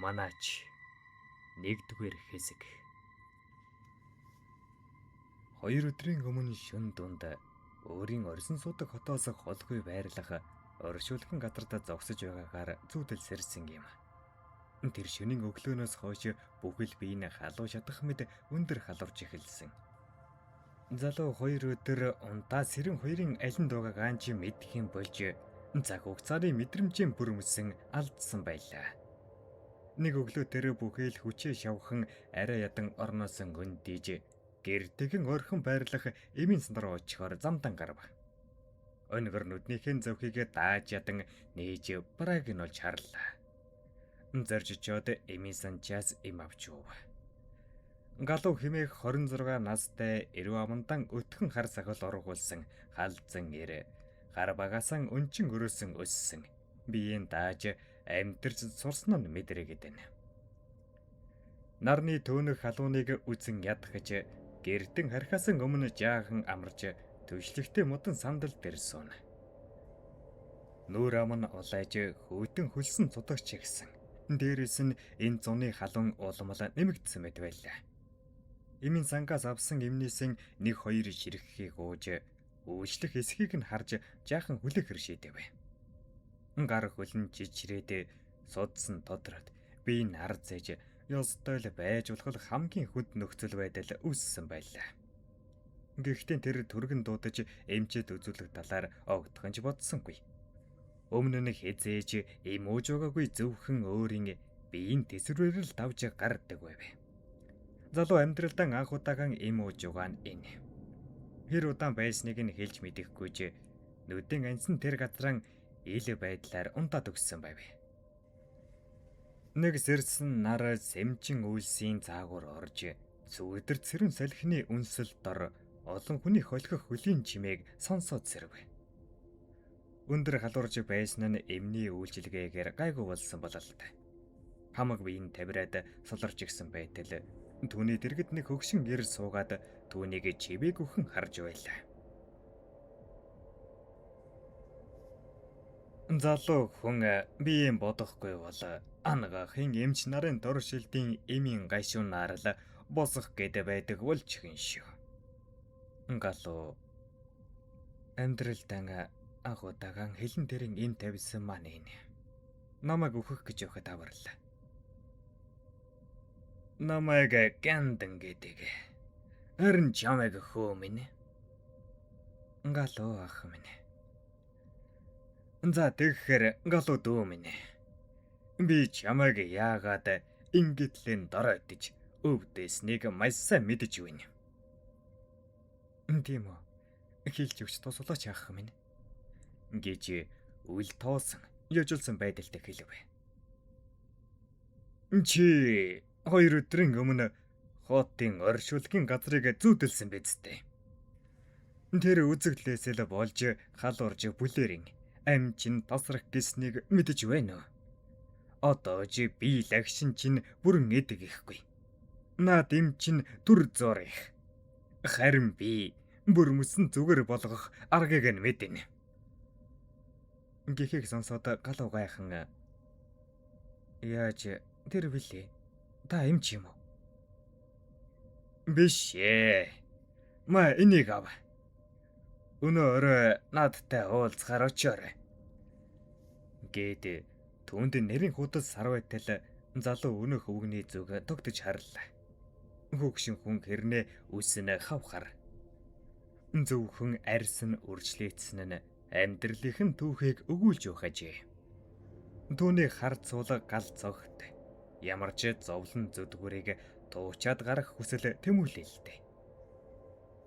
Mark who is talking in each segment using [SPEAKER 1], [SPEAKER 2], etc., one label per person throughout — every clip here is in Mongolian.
[SPEAKER 1] Манаач 1-р хэсэг. 2 өдрийн өмнө шөнө дунд өөрийн орсон суудаг хотоос холгүй байрлах оршуулган газарт зогсож байгаагаар зүүдэлсэрсэн юм. Тэр шөнийн өглөөнөөс хойш бүхэл бие нь халуун шатах мэд өндөр халуурч эхэлсэн. Залуу 2 өдөр унтаа сэрэн хоёрын алин дуугаг анч мэдэх юм болж цаг хугацааны мэдрэмжийн бүрмсэн алдсан байлаа. Нэг өглөө тэр бүхэл хүчээ шавхан арай ядан орноос өндийж гэртэгэн орхон байрлах эмийн сандруу очихоор замдан гарав. Өнгөр нүднийхэн зөвхийг дааж ядан нээж бараг нь олж харлаа. Заржичоод эмийн санчаас эм авч өв. Галуу хэмээх 26 настай эрүү амандан өтгөн хар сахал оргуулсан халдсан ир гар багасан өнчин өрөөсөн өссөн биеийн дааж амьдэрч сурсан нь мэдрэгэд байна. Нарны төөнөх халууныг үзэн ядахж гэрдэн харихаас өмнө жаахан амарч төвшлэгтэй модон сандал дээр сууна. Нүүр ам нь улайж хөөтөн хөлсөн цудагч гисэн. Дээрээс нь энэ зуны халуун улмал нэмэгдсэн мэт байлаа. Эмийн сангаас авсан эмнээсээ 1-2 ширхгийг ууж үйлчлэх эсхийг нь харж жаахан хүлээх хэршээдэв. Гар хөлн жижирээд судсан тодроод би энэ ар зээж ёстой л байж болох хамгийн хүнд нөхцөл байдал үүссэн байлаа. Гэхдээ тэр түргэн дуудаж эмчэд үзүүлэх талаар огтхонч бодсонгүй. Өмнө нь хязээж эм ууж байгаагүй зөвхөн өөрийн биеийн тэсвэрээр л давж гардаг байв. Залуу амьдралдаа анх удаахан эм ууж байгаа нь энэ. Хэр удаан байсныг нь хэлж мэдэхгүйж нүдэн ансан тэр газран ил байдлаар унтаад өгсөн байв. Нэг сэрсэн нар сэмчин үйлсийн цаагуур орж зүудэр цэрэн салхины үнсэл дор олон хүний холхих хөлийн чимээг сонсоод сэрв. Өндөр халуурж байсан нь эмний үйлчилгээгээр гайгүй болсон бололтой. Хамаг биеийн тавираад суларч гисэн байтал түүний дэргэд нэг хөгшин ир суугаад түүнийг чивээг өхөн харж байлаа. Залуу хүн биеийн бодохгүй бол ангаахын эмч нарын дор шилдийн эмийн гайшуунаар л босох гээд байдаг болчихын шүү. Галуу амьдралдаа анх удаахан хилэн тэрийн эм тавьсан маань энэ. Намайг өөхөх гэж явахад аварлаа. Намайг гэндан гэдэг. Харин чамайг хөө минь. Галуу ах минь. За тэгэхээр галуу дүү минь. Би чамайг яагаад ингэтлэн дороотж өвдөснийг маш сайн мэдэж байна. Тийм үү. Хэлж өгч тусалаач ах минь. Гэж үл тоосон яжулсан байдалтай хэлв. Чи 2 өдрийн өмнө хотын оршуулгын газрыг зүүдэлсэн биз дээ. Тэр үзэгдлээсээ л болж халуурж бүлэрийн амчин тасрах гэснийг мэдэж байна уу? Одоо чи би лагшин чинь бүрэн эдэг ихгүй. Наад эм чинь дүр зур их. Харин би бүр мөсөн зүгээр болгох аргыг нь мэднэ. Гэхийг сонсоод галуу гайхан яаж тэр билээ? Та эм ч юм уу? Биш ээ. Ма энийг ав. Өнөөр наадтай уулзахаар очиорой. Гээд түүнд нэрийн худал сарвайтал залуу өнөөх өвгний зүг тогтож харлаа. Хөгшин хүн хэрнээ үснэ хавхар. Зөвхөн арьсан үржлээцсэн нь амьдралын түүхийг өгүүлж өгөхжээ. Түүний хар цуулга гал цогт ямар ч зовлон зүдгүүрийг туучаад гарах хүсэл тэмүүлэлтэй.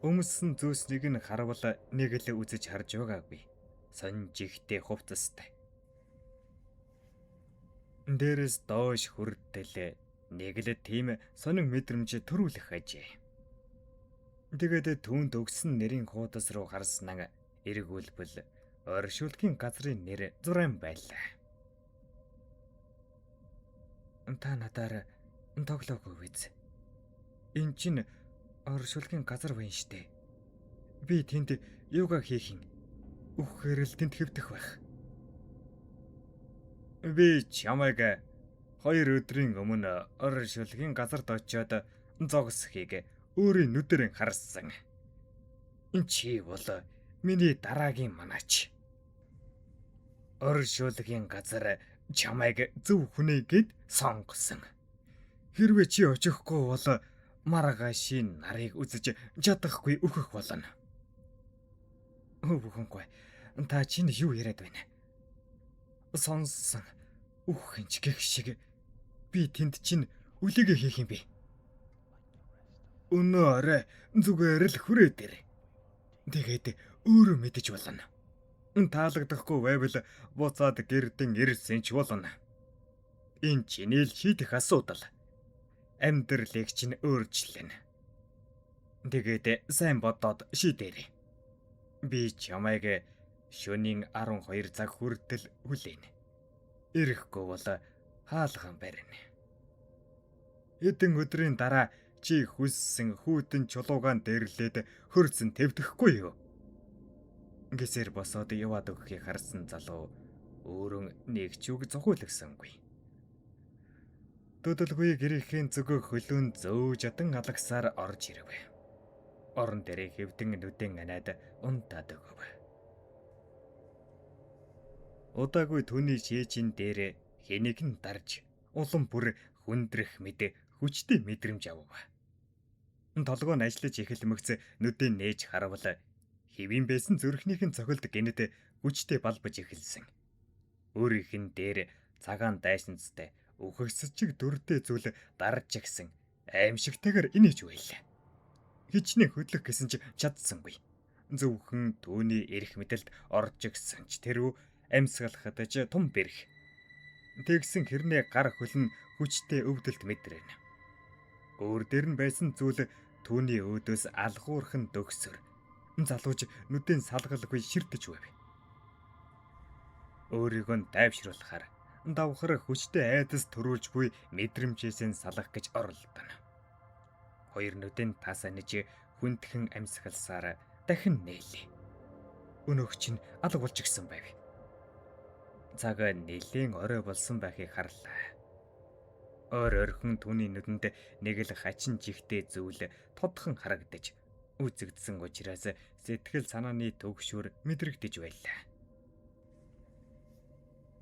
[SPEAKER 1] Өмсөн зөөснийг нь харвал нэг л үзэж харж байгаагүй. Сонж ихтэй хувцастай. Дээрээс доош хүртэл нэг л тийм сонин мэдрэмж төрүүлэх ажээ. Тэгээд түүнд өгсөн нэрийн хуудас руу харснаа эргүүлбэл оршуулгын газрын нэр зуран байлаа. Та надаар тоглоогүй биз? Энд чинь оршуулгын газар байна штэ. Би тэнд йога хийх юм. Үхээр л тэнд хэвдэх байх. Би чамайг 2 өдрийн өмнө оршуулгын газарт очиод зогсхийг өөрийн нүдээр харсан. Чи бол миний дараагийн манаач. Оршуулгын газар чамайг зөв хүнээгээд сонгосон. Хэрвээ чи очихгүй бол маргаашийн нарыг үзэж чадахгүй өөхөх болно. Өвгөнгүй. Та чинь юу яриад байна? Сонсон. Үхэнч гэх шиг би тэнд чинь үлийг хийх юм бэ? Өнөө орой зүгээр л хүрээ дээр. Тэгээд өөрөө мэдэж болно. Таалагдахгүй байвал буцаад гэрдэн ирсэн ч болно. Энэ чиний л шийдэх асуудал. Амьдралыг чинь өөрчлөн. Тэгээд сайн бодоод шийдээрэй. Би чамайг шөнийн 12 цаг хүртэл хүлээнэ. Ирэхгүй бол хаалган барина. Хэдэн өдрийн дараа чи хүссэн хүүтэн чулуугаан дээрлээд хөрцөн твдэхгүй юу? Гэсэр босоод яваад өгөхийг харсан залуу өөрөн нэг ч үг зохиолагсангүй. Төдөлгүй гэрийн зүгөө хөлөөн зөөж атан алагсаар орж ирэв. Орон дээрээ хэвдэн нүдэн анаад унтаад өгөв. Удаагүй түүний шээжин дээр хэнийг нь дарж улам бүр хүндрэх мэд хүчтэй мэдрэмж авав. Толгой нь ажиллаж эхэлмэгц нүдэн нээж харавал хэвийн байсан зүрхнийхэн цохилд гинэд хүчтэй балбаж эхэлсэн. Өөрийнх нь дээр цагаан дайсанцтай үхэгсчиг дүртэй зүйл дарж гисэн аимшигтайгаар инээж байлаа. Хичнээн хөдлөх гэсэн ч чадсангүй. Зөвхөн түүний эрх мэдэлд орж гисэн ч тэрүү амьсгалахад ч том бэрх. Тэгсэн хэрнээ гар хөлн хүчтэй өвдөлт мэдрэнэ. Өөр дээр нь байсан зүйл түүний өөдөөс алгуурхан дөгсөр. Залууж нүдэн салгалгүй ширтэж байв. Өөрийгөө тайвшруулахаар давхар хүчтэй айдас төрүүлж буй мэдрэмжээс нь салах гэж оролдоно. Хоёр нүдэн тасанж хүндхэн амьсгалсаар дахин нээлээ. Өнөөх чинь алга болж гисэн байв. Цаг нэлийн орой болсон байхыг харлаа. Оройрхон түүний нүдэнд нэг л хачин жигтэй зүйл тодхон харагдаж үзэгдсэн учраас сэтгэл санааны төгшөөр мэдрэгдэж байлаа.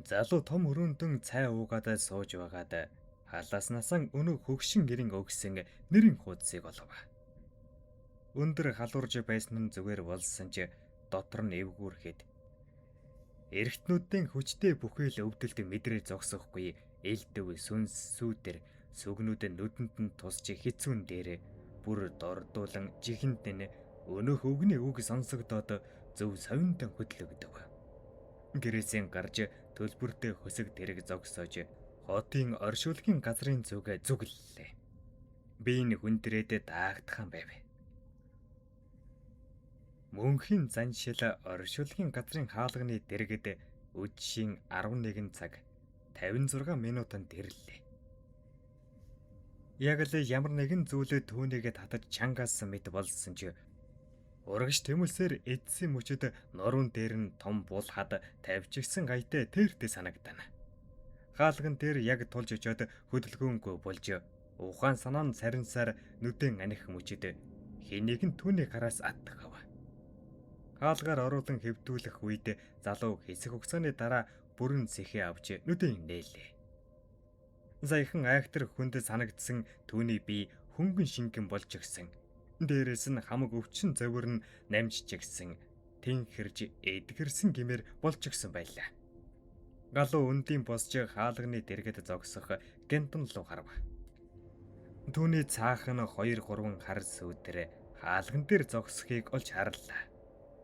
[SPEAKER 1] Залуу том өрөөндөн цай уугаад сууж байгаад халааснасаа өнөө хөгшин гэрэн өгсөн нэрийн хуудсыг олов. Өндөр халуурж байсан нь зүгээр болсон ч дотор нь эвгүүрхэд эргэтнүүдийн хүчтэй бүхэл өвдөлт мэдрээ зогсохгүй элдэв сүнс сүүдэр сүгнүүд нүдэнд нь тусч хэцүүн дээр бүр дордуулан жихэнд нь өнөөх өгний үг сонсогдоод зөв совинтон хөдлөгдөв. Гэрээсээ гарч төлбөртэй хөсөг тэрэг зогсоож хотын оршуулгын газрын зүг зүгэллээ. Биеийн хүндрээд даагдхан байв. Мөнхийн заншил оршуулгын газрын хаалганы дэргэд өдшийн 11 цаг 56 минутанд ирлээ. Яг л ямар нэгэн зүйлээ түүнийг татаж чангаасан мэт болсон ч урагш тэмүүлсээр эдсэн мөчөд нуруунд дээр нь том бул хад тавьчихсан аятай тэртээ санагдана. Хаалган дээр яг тулж очиод хөдөлгөөнгүй болж ухаан санаа нь сарнсаар нүдэн аних мөчөд хэнийг нь түүний гараас атгав. Хаалгаар оруулан хэвдүүлэх үед залуу хэсэг хугацааны дараа бүрэн сэхээ авч нүдэн нээлээ. Саяхан айхтар хүнд санагдсан түүний бие хөнгөн шингэн болж гисэн. Дээрээс нь хамаг өвчин зовир нь намжиж гисэн. Тэнхэрж эдгэрсэн гэмээр болж гисэн байлаа. Галуу өндийн босч хаалганы дэргэд зогсох гентон луу харав. Түүний цаах нь 2-3 хар сүүдэр хаалган дээр зогсохыг олж харлаа.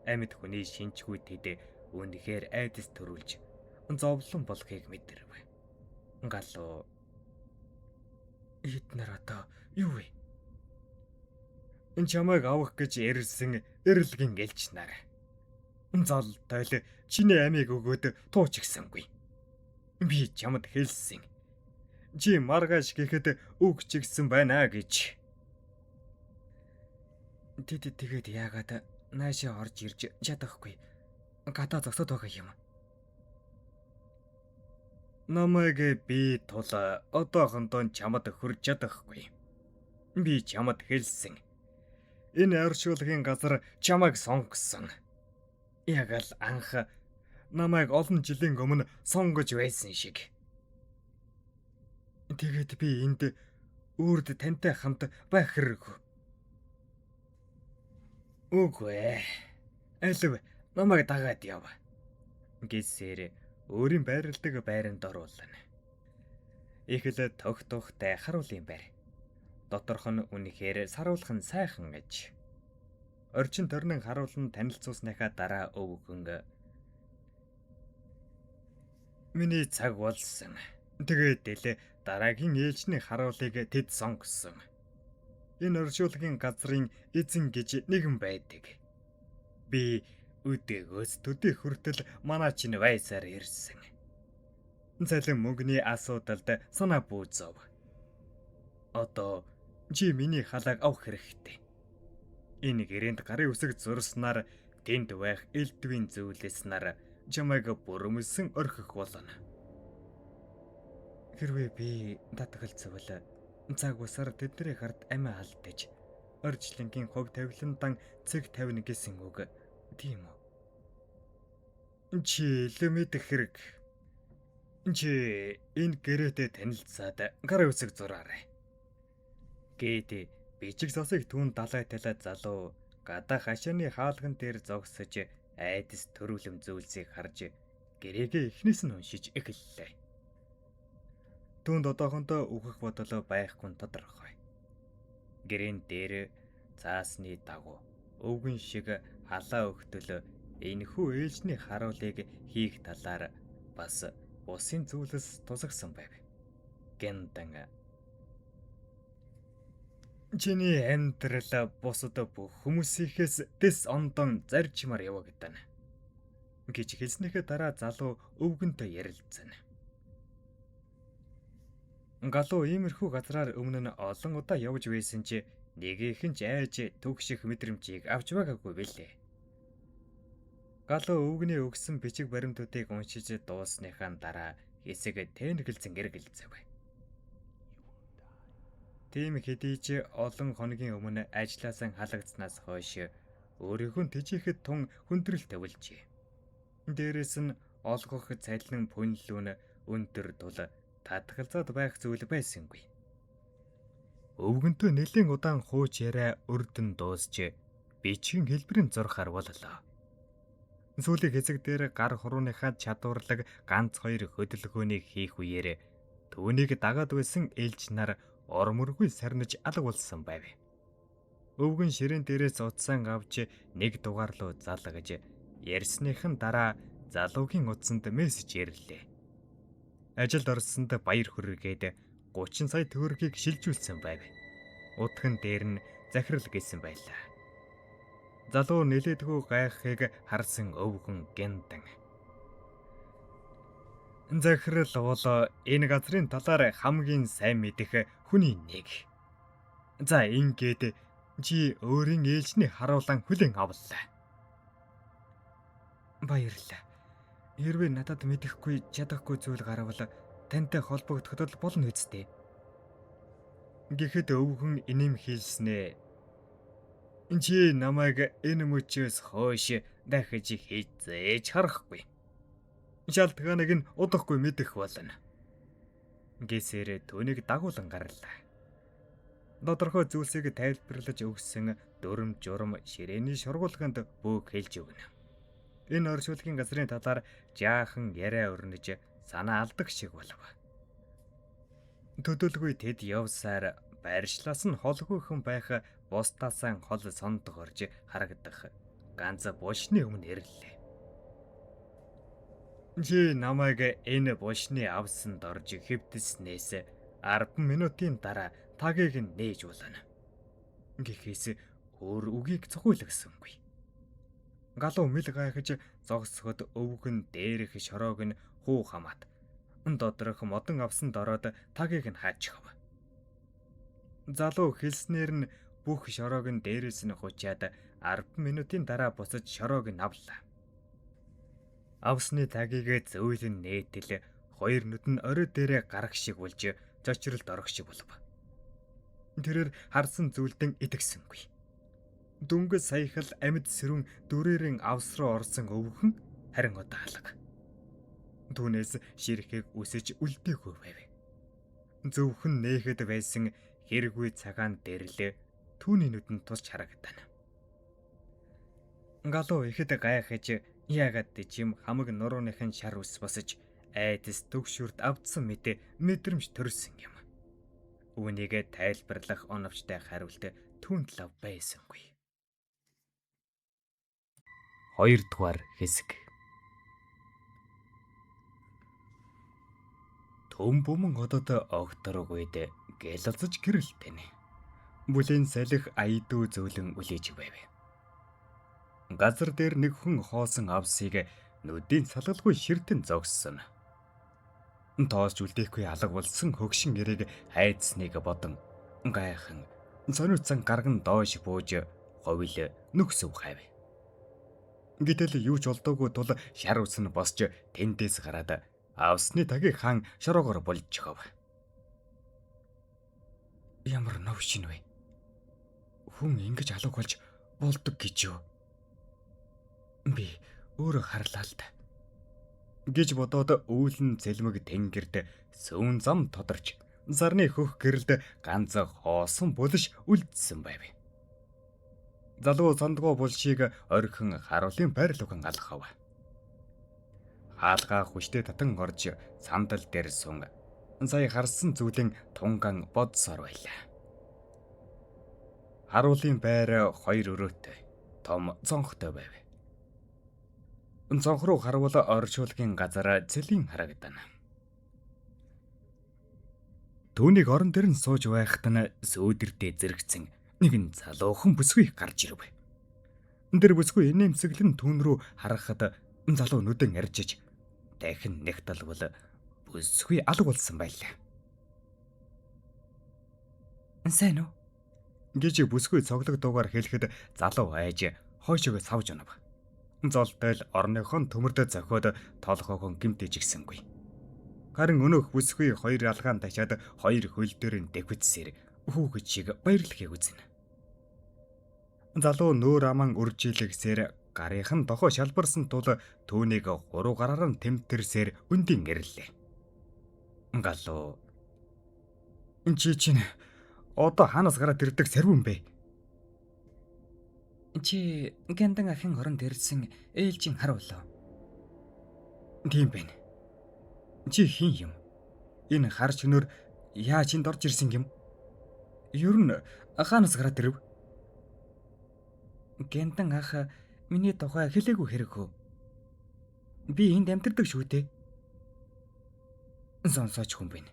[SPEAKER 1] Амьд хүний шинжгүй тэд үнэхээр айдас төрүүлж зовлон болохыг мэдэрв. Галуу эднэр одоо юу вэ? Чамайг авах гэж ирсэн эрлэгийн элч нар. Зол тойл чиний амийг өгөөд тууч гисэнгүй. Би чамд хэлсэн. Чи маргааш гэхэд өгч гисэн байна гэж. Тэгээд яагаад наашаа орж ирж чадахгүй? Гадаа зогсоод байгаа юм. Намайг би тул одоохондоо чамд хүрч чадахгүй. Би чамд хэлсэн. Энэ оршуулгын газар чамайг сонгосон. Яг л анх намайг олон жилийн өмнө сонгож байсан шиг. Тэгээд би энд үрд тантай хамт байх хэрэггүй. Үгүй ээ. Алив намайг дагаад яв. Гэсээр өөрийн байрладаг байранд оруулна. Их л тогтохтой харуулын байр. Доторх нь үнэхээр саруулах нь сайхан аж. Орчин тойрнын харуулн танилцуулсныхаа дараа өвгөн. Миний цаг болсон. Тэгээд л дараагийн ээлжний харуулыг тэд сонгосон. Энэ оршуулгын газрын эзэн гэж нэгэн байдаг. Би өдөөгөөс төдий хүртэл манай чинь байсаар ирсэн. Залин мөнгөний асуудалд санаа бүүзв. Одоо чи миний халааг авах хэрэгтэй. Энэ гэрээнд гарын үсэг зурснаар тэнд байх элдвийн зүйлээс нар чамайг бүрмэлсэн орхих болно. Хэрвээ би татгалцвал цаг усаар тэдний хард амиа алдаж орчлонгийн хог тавиландан цэг тавина гэсэн үг тийм үү? Чи л мэдэх хэрэг. Чи энэ гэрээтэй танилцаад гарын үсэг зураарай. Гээд бичиг засыг түүн далайталаа залуу гадаа хашааны хаалган дээр зогсож айдас төрүүлэм зүйлсийг харж гэрээгээ эхнээс нь уншиж эхэллээ. Түүнд одоохондоо үгэх бодол байхгүй тодорхой. Гэрээн дээр цаасны дагуу өвгөн шиг халаа өгтөл энэхүү ээлжний харуулыг хийх талаар бас усын зүйлс тусагсан байв. Гэнтэн. Чиний амьдрал бусад бүх хүмүүсийнхээс дэс ондон зарчмаар явагдана. Гэж хэлснийхээ дараа залуу өвгөнтэй ярилцсан. Галуу иймэрхүү газраар өмнө нь олон удаа явж байсан чи нэгийнхэн ч айж төгших мэдрэмжийг авч байгаагүй билээ. Галуу өвгний өгсөн бичиг баримтуудыг уншиж дуусныхаа дараа хэсэг тэнэгэлзэн эргэлзэв. Тийм хэдий ч олон хоногийн өмнө ажилласаа халагдсанаас хойш өөрийнхөө тэжээхэд тун хүндрэл тавилжээ. Дээрээс нь олгох цалин пүнлүүн өндөр тул татгалзаад байх зүйл байсангүй. Өвгөнтөө нэлийн удаан хууч яриа өрдөн дуусч бичгийн хэлбэрийн зурхаар боллоо. Сүүлийн хэсэг дээр гар хурууныхаа чадварлаг ганц хоёр хөдөлгөөнийг хийх үеэр түүнийг дагаад байсан ээлж нар ормөргүй сарниж алга болсон байв. Өвгөн ширээн дээрээс утсаан авч нэг дугаар руу залгаж ярьсныхан дараа залуугийн утсанд мессеж ирлээ. Ажилд орсонд баяр хүргээд 30 сая төгрөгийг шилжүүлсэн байв. Утган дээр нь захирал гэсэн байлаа. Залуу нэлээдгүй гайхахыг харсан өвгөн гэнтэн. Захирал бол энэ газрын талаар хамгийн сайн мэдэх хүний нэг. За ингээд чи өөрийн ээлжний харуулан хүлээн авлаа. Баярлалаа. Хэрвээ надад мэдэхгүй чадахгүй зүйл гарвал тантай холбогдоход болно үсттэй. Гэхэд өвгөн инэм хэлснэ. Чи намайг энэ мөчөөс хойш дахиж хийцээж харахгүй. Шалтгааныг нь удахгүй мэдэх болно. Гэсээр түүнийг дагуулan гарлаа. Тодорхой зүйлсийг тайлбарлаж өгсөн дүрм журм ширээний шургуулганд бөөг хэлж өгнө. Энэ оршуулгын газрын талаар жаахан яриа өрнөж санаа алдаг шиг болов. Төдөлгүй тэд явсаар байршлаас нь холгүйхэн байх бусдаасаа хол сондох орж харагдах ганц бушны өмнө ирлээ. Чи намайг энэ бушны авсанд орж хэвдэснээс 10 минутын дараа тагийг нь нээж болно. Гэхээс өөр үгийг цохиулагсангүй. Галуу мэл гайхаж зогсоход өвгөн дээрх шороог нь хуу хамаат. Доторх модон авсанд ороод тагийг нь хаачих. Залуу хэлснээр нь бүх шороог нь дээрээс нь хучаад 10 минутын дараа буцаж шороог нь авлаа. Авсны тагийг зөөлөн нээтэл хоёр нүд нь орой дээрээ гарах шиг болж чочролд орох шиг болов. Тэрээр харсан зүйлдэн итгэсэнгүй. Дөнгөж саяхал амьд сэрүүн дүрээрэн авс руу орсон өвгөн харин одоо алга. Түүнээс ширхэг үсэж үлдээгүй байв. Зөвхөн нээхэд байсан хэрэггүй цагаан дэрлээ түүний нүдэнд тусч харагдана. Галуу ихэд гайхаж яагаад чим хамаг нурууныхын шар ус босож айдас төгшүрт авдсан мэдээ мэдрэмж төрсөн юм. Үүнийгээ тайлбарлах оновчтой хариулт түүнд лав байсангүй. 2 дугаар хэсэг. Төм бөмбөн одод огторог үед гэлэлцэж гэрэлтэнэ. Бүлийн салхи айдуу зөөлөн үлээж байв. Газар дээр нэг хүн хоосон авсыг нүдийн салгалгүй ширтэн зогссон. Тоосч үлдээхгүй алга болсон хөгшин эрэг хайдсныг бодон гайхан сониуцсан гарган доош бууж ховил нүксөв хайв. Гэтэл юу ч олдоогүй тул шар ус нь босч тэндээс гараад авсны тагийг хаан шороогоор болж чохов. Ямар новшин вэ? Хүн ингэж алга болж болдог гэж юу? Би өөрөө харлаа л да. Гэж бодоод үүлэн цэлмэг тэнгэрд сүүн зам тодорч зарны хөх гэрэлд ганц хоосон булш үлдсэн байв. Залуу сандгоо булшийг орхин харуулын байрлуухан алхав. Хаалгаа хүчтэй татан орж сандал дээр сун. Сая харсан зүйлэн тунган бодсоор байлаа. Харуулын байр хоёр өрөөтэй, том цонхтой байв. Цонх руу харвал оршуулгын газар цэлийн харагдана. Түүнийг орон дээр нь сууж байхад нь сүүдэртээ зэрэгцэн нэгэн залуухан бүсгүй гарч ирв. Тэр бүсгүй инээмсэглэн түүн рүү харахад залуу нүдэн арчиж дахин нэг талбал бүсгүй алга болсон байлаа. Сайн уу? Гэж бүсгүй цоглог дуугаар хэлэхэд залуу айж хойшоо савж унав. Золтой л орныхон төмөрдө зохиод толгойгоо гимт ижигсэнгүй. Харин өнөөх бүсгүй хоёр алгаан ташаад хоёр хөл дээр нь дэвхэцсээр хүүхэд шиг баярлахыг үзнэ. Залуу нүүр аман үржилэгсээр гарынхан дохоо шалбарсан тул түүнийг 3 гараар нь тэмтэрсээр үндийн гэрлээ. Галуу. Чи чинь одоо хаанаас гараад ирдэг сарвин бэ? Чи гэндан ахын хорон дэрсэн ээлжийн хар болоо. Тийм байна. Чи хин юм? Энэ хар чөнөр яаж энд орж ирсэн юм? Ер нь хаанаас гараад ирэв? Гэндан ах миний тухай хэлээгүй хэрэг хөө. Би энд амьдардаг шүү дээ. Сонсооч хүн байна.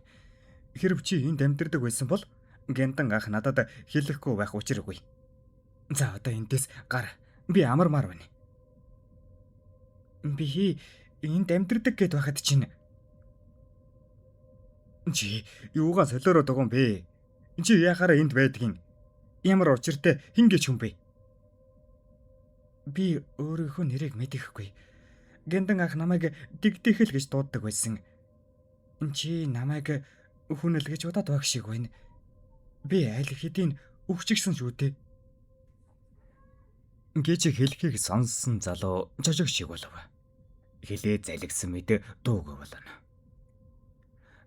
[SPEAKER 1] Хэрв чи энд амьдардаг байсан бол гэндан ах надад хэлэхгүй байх учиргүй. За одоо эндээс гар. Би амармаар байна. Би энд амьдардаг гэд байхад чинь. Чи юугаа солиороод байгаа юм бэ? Чи яхаараа энд байдгийг ямар учиртай хин гэж хүн бэ? Би өөрийнхөө нэрийг мэдэхгүй. Гэндан ах намайг дэгдэхэл гэж дууддаг байсан. Чи намайг хүнэл гэж удаад байх шиг байна. Би аль хэдийн өвчгсөн шүү дээ. Гэж хэлхийг сонссон залуу жожиг шиг болов. Хэлээ залгсан мэд дуугүй болно.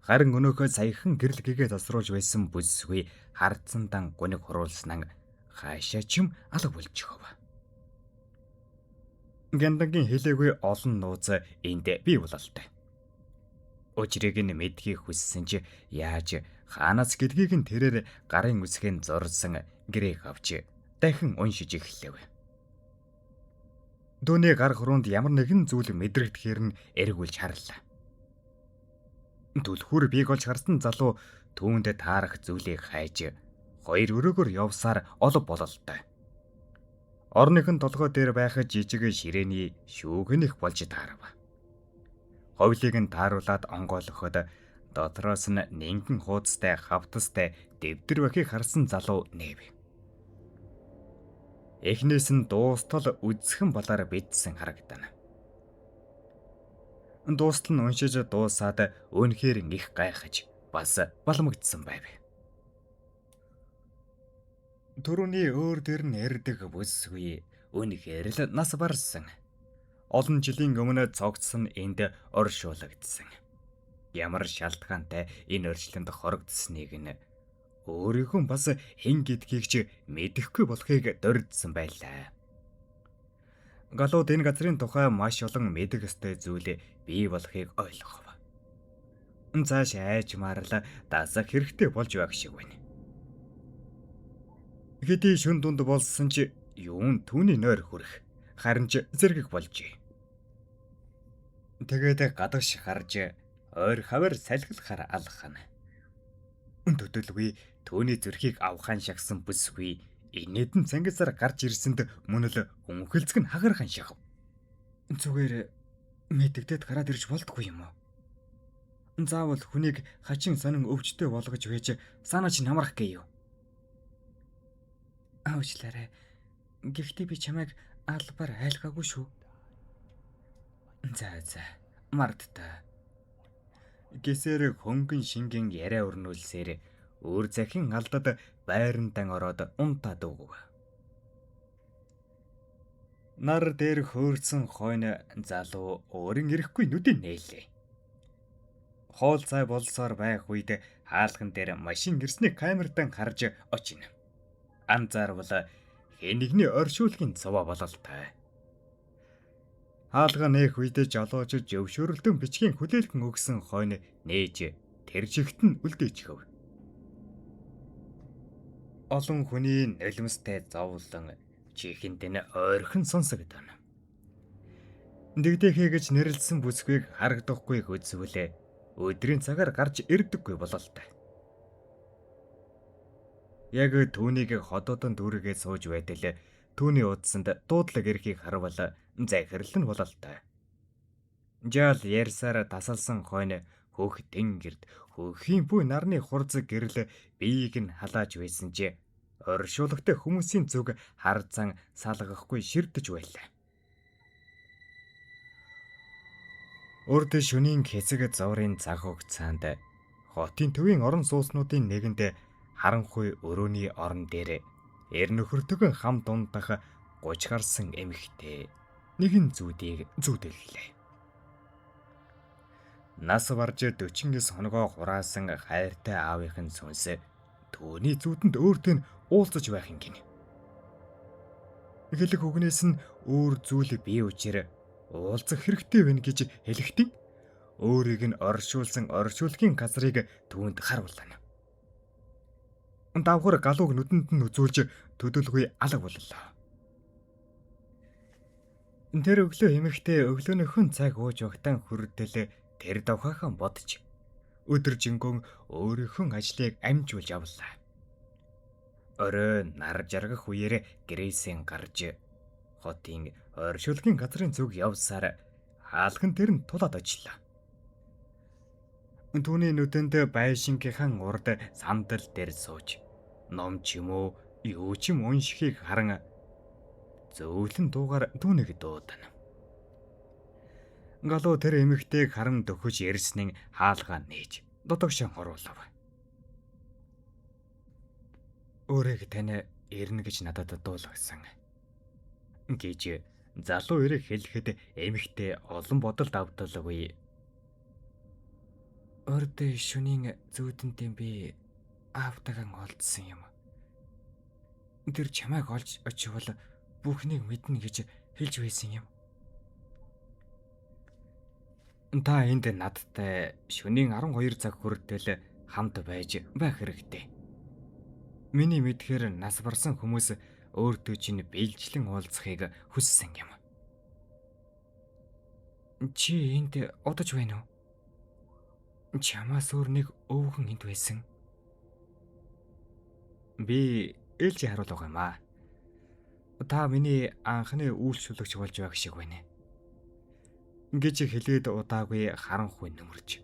[SPEAKER 1] Харин өнөөхөө саяхан гэрэл гэгээ тосруулж байсан бүсгүй хардсандан гуниг хуруулснаа хаашаа чим алга болж хов. Гэндангийн хэлээгүй олон нууц энд бий бололтой. Учрыг нь мэдхийг хүссэн чи яаж хаанаас гэдгийг нь тэрээр гарын үсгэн зурсан гэрээг авч дахин уншиж эхлэв. Дүүний гар хуруунд ямар нэгэн зүйл мэдрэгдэхээр нь эргүүлж харлаа. Түлхүүр биег олж харсан залуу түүнд таарах зүйлийг хайж хоёр өрөөгөр явсаар олов бололтой. Орныхон толгой дээр байх жижиг ширээний шүүгэн их болж таарав. Ховлыг нь тааруулаад онгойлгоход дотроос нь нэнгэн хуудастай хавтастай дэвтэр бахийг харсан залуу нээв. Эхнээс нь дуустал үзхэн балаар бидсэн харагдана. Дуустал нь уншиж дуусаад үнэхээр их гайхаж бас баламгдсан байв. Төрөний өөр дээр нь ярддаг бүсгүй үнэхээр л нас барсан. Олон жилийн өмнө цогцсон энд оршуулгдсан. Ямар шалтгаантай энэ орчлонд хорогдсныг нь өөрийнхөө бас хэн гэдгийг ч мэдэхгүй болохыг дурдсан байлаа. Галууд энэ газрын тухай маш олон мэдэх ёстой зүйл бий болохыг ойлгов. Цааш айжмаар л дасах хэрэгтэй болж байх шиг байна. Хэдий шүн дунд болсон ч юун түүний нойр хүрэх харин ч зэрэг болжээ. Тэгээд гадагш харж ойр хавар салхилахаар алхана. Төдөлгүй түүний зүрхийг авахын шагсан бүсгүй инээдэн цангасаар гарч ирсэнд мөн л өнхөлцг нь хагархан шахав. Зүгээр мэддэгдэд гараад ирж болдгүй юм уу? Заавал хүнийг хачин сонин өвчтөй болгож байж санаач намрах гээё. Аачлаарай. Гэхдээ би чамайг албаар айлгаагүй шүү. За мартта. Гэсээр хөнгөн шингэн яриа өрнүүлсээр өөр захин алдад байрантан ороод унтаад өгөв. Нар дээр хөөрцөн хойно залуу өөрийн ирэхгүй нүдийг нээлээ. Хоол цай болсоор байх үед хаалхан дээр машин гэрсний камертан харж очино. Анзаарвал хэнийгний оршуулгын цуваа бололтой. Хаалга нээх үед жолоочж өвшөөрөлтөн бичгийн хүлээлгэн өгсөн хойно нээж тэр жигт нь үлдээчихв. Олон хүний нулимстай зовлон чихэнд нь ойрхон сонсогдоно. Дэгдэхээ гэж нэрлсэн бүсгүйг харагдахгүй хөзвөлээ өдрийн цагаар гарч ирдэггүй бололтой. Яг түүнийг ходоодон дүүргээ сууж байтал түүний удсанд дуудлаг ирэхийг харвал захирал нь бололтой. Жаал ярьсаар тасалсан хойно хөх тэнгэрд хөхийн буй нарны хурц гэрэл биеийг нь халааж байсан ч оршуулагтай хүмүүсийн зүг харцан салгахгүй ширдэж байлаа. Урд шөнийн хэсэг зоврын цаг хугацаанд хотын төвийн орон сууцнуудын нэгэнд харанхуй өрөөний орон дээр эр нөхөртөг хам дундах 30 гарсан эмэгтэй нэгэн зүүдийг зүүдэглээ. Нас барж 49 хоногоо хураасан хайртай аавынхын сүнс түүний зүүдэнд өөртөө уулзаж байх юм гинэ. Хэлэх үгнээс нь өөр зүйл бий учраас уулзах хэрэгтэй байна гэж хэлэхдээ өөрийг нь оршуулсан оршуулгын газрыг түүнд харуулна. Давхар галууг нүдэнд нь үзүүлж төдөлгүй алга боллоо. Тэр өглөө эмэгтэй өглөөнийхөн цаг ууж багтаан хүртэл тэр давхаахан бодож өдөр жингөн өөрийнхөө ажлыг амжуулж авлаа. Орой нар жаргах үеэр гэрээсээ гарч хотын оршуулгын газрын зүг явсаар хаалхан тэр нь тулаад очлоо. Түүний нүдэнд байшингийнхан урд сандал дээр сууж ном ч юм уу юу ч юм уншихыг харан зөөлөн дуугаар түүнийг дуудана. Галуу тэр эмэгтэйг харан дөхөж ярьсныг хаалгаа нээж додогшин оруулав. Өөрийг тань эрнэ гэж надад дуулгасан гэж залуу эрэг хэлэхэд эмэгтэй олон бодолд авталгүй. Урд шөнийн зүүдэнтэй би аавтайгаа олдсон юм. Тэр чамайг олж очивол бүхнийг мэднэ гэж хэлж байсан юм. Та энд надтай шөнийн 12 цаг хүртэл хамт байж байх хэрэгтэй. Миний мэдхээр нас барсан хүмүүс өөртөө чинь биелжлэн уулзахыг хүссэн юм. Чи энд удаж байна уу? Чамаас өөр нэг өвгөн энд байсан. Би ээлжи харуулга юм аа. Та миний анхны үйлчлүүлэгч болж байх шиг байна. Гэж хэлээд удаагүй харанхуй нөмөрч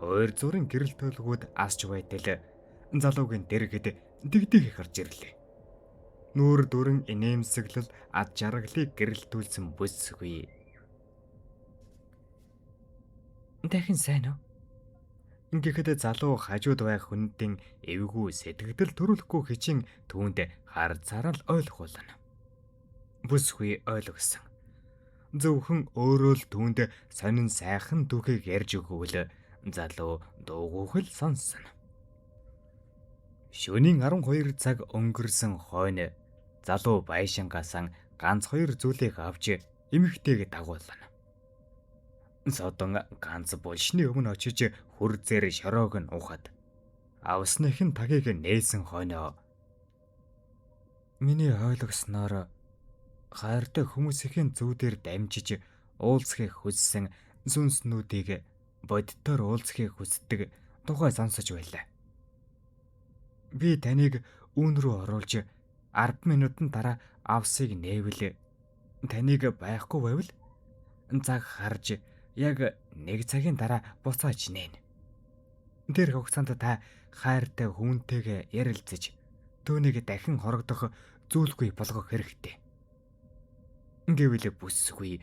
[SPEAKER 1] ойр зургийн гэрэл төлгүүд асч байтал залуугийн дэргэд дэгдэх гарч ирлээ. Нүүр дүрэн инээмсэглэл ад жаргалыг гэрэлтүүлсэн бүсгүй. Дахин сайн уу? Ингэхэд залуу хажууд байх хүндийн эвгүй сэтгэгдэл төрүүлэхгүй хичээн түүнд харцаараа л ойлгох болно. Бүсгүй ойлгосон. Зөвхөн өөрөө л түүнд сонин сайхан түүхийг ярьж өгвөл залуу дуугүйх л сонсно. Шөнийн 12 цаг өнгөрсөн хойно залуу байшингаас ганц хоёр зүйлийг авч эмэгтэйг дагуулна. Содон ганц булшны өмнө очиж хурцээр шороог нь ухаад авсных нь тагийг нээсэн хойно миний ойлгосноор хайртай хүмүүсийн зүүдээр дамжиж уулзахыг хүссэн сүнснүүдийг боддоор уулзахыг хүсдэг тухай сонсож байлаа. Би таныг үүн рүү оруулж 10 минутын дараа авсыг нээвэл таныг байхгүй байвал цаг харж яг 1 цагийн дараа буцааж нээн. Тэр хугацаанд та хайртай хүнтэйгээ ярилцаж түүнийг дахин хорогдох зүйлгүй болгох хэрэгтэй. Гэвэл бүсгүй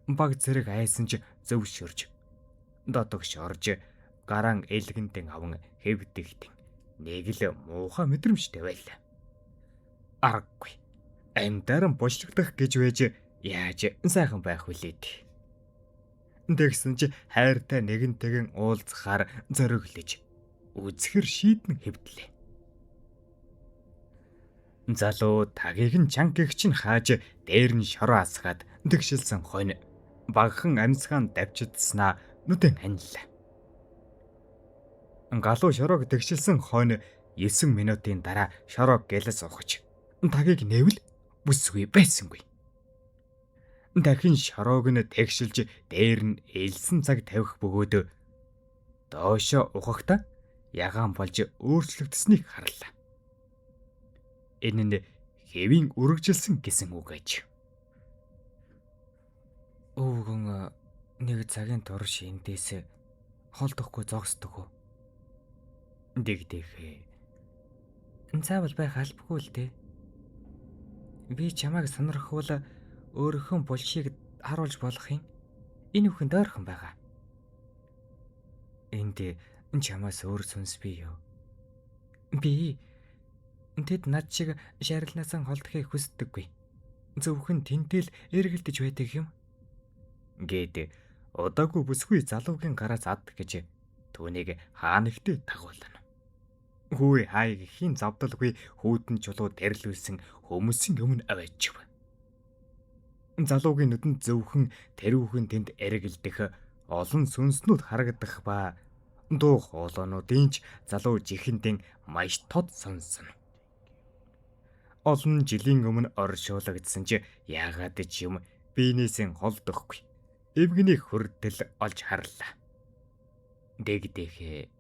[SPEAKER 1] баг зэрэг айсан ч зөвшөрж дотогш орж гараан элгэндэн аван хэвдэгтэн нэг л муухай мэдрэмжтэй байлаа. Аргагүй. Амьдаран бочлогдох гэж байж яаж сайхан байх вүлээ. Тэгсэн чи хайртай нэгэнтэйгэн уулзахаар зориглож үзэхэр шийдэн хэвдлээ. Залуу тагийг нь чангигч нь хааж дээр нь шороо асгаад тэгшилсэн хойно багахан амьсгаан давчидснаа нүдэн ханилаа. Галуу шороог тэгшилсэн хойно 9 минутын дараа шороог гэлээс ухаж тагийг нээвэл бүсгүй байсангүй. Дахин шороог нь тэгшилж дээр нь элсэн цаг тавих бөгөөд доошо ухахдаа ягаан болж өөрчлөгдсөнийг харлаа. Энэ нь хэвийн үргэлжилсэн гэсэн үг аж. Өвгөн нэг цагийн турш эндээс холдохгүй зогсдог уу? Дэгдэхээ. Заавал байх албагүй л дээ. Би чамайг сонирхвол өөрийнхөө булшийг харуулж болох юм. Энэ бүхэн дойрхон байгаа. Энд чамаас өөр сүнс бий юу? Би тэд над шиг шарилнаасан холдохыг хүсдэггүй. Зөвхөн тэнтэл эргэлдэж байдаг юм. Гэт удаагүй бүсгүй залуугийн гараас ад гэж түүнийг хаанигтээ тагуулна. Хүү хай гэхийн завдалгүй хүүдэн чулуу дэрлүүлсэн хүмүүсийн өмнө аваачив. Залуугийн нүдэнд зөвхөн тэрүүхэн тэнд эргэлдэх олон сүнснүүд харагдах ба дуу хоолойнуудын ч залуу жихэндэн маш тод сонсон. Олон жилийн өмнө оршуулгдсан ч яагаад ч юм биенээсээ холдохгүй эвгний хүртэл олж харлаа. Дэгдэхээ.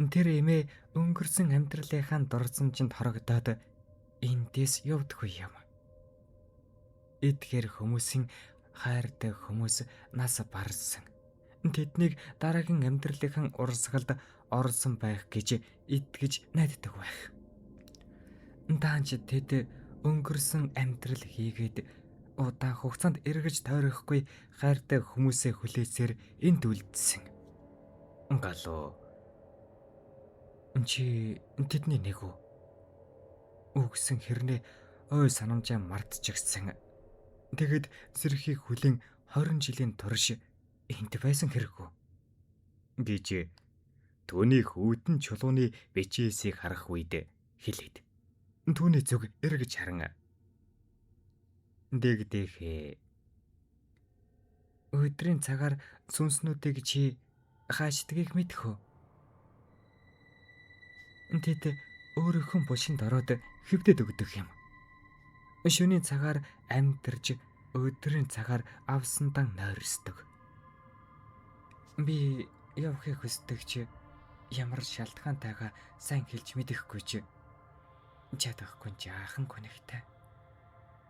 [SPEAKER 1] Тэр эмээ өнгөрсөн амьдралынхаа дурсамжинд хорогдоод эндээс явдаггүй юм. Эдгээр хүмүүсийн хайртай хүмүүс нас барсан. Тэднийг дараагийн амьдралынхаа урсгалд орсон байх гэж итгэж найддаг байх. Даанч тэд өнгөрсөн амьдрал хийгээд удаан хугацаанд эргэж тойрохгүй хайртай хүмүүсээ хүлээсээр энд үлдсэн. Галуу. Чи тэдний нэг үү? Үгсэн хэрнээ ой санамжаа мартчихсан. Тэгэд зэрхийг хүлэн 20 жилийн турш энд байсан хэрэггүй. Гэж түүний хүүдэн чулууны бичээсийг харах үед хэлээд түүний зүг эргэж харан дэгдэхээ. Өдрийн цагаар сүнснүүдийг чи хаачдгийг мэдэх үү? Тэд өөрийнхөө булшинд ороод хэвдээд өгдөг юм. Шөнийн цагаар амьдарч өдрийн цагаар авсандаа нойрсдог. Би явахыг хүсдэг чи ямар шалтгаантайгаа сайн хэлж мэдэхгүй чи чадахгүй жаахан гонигтай.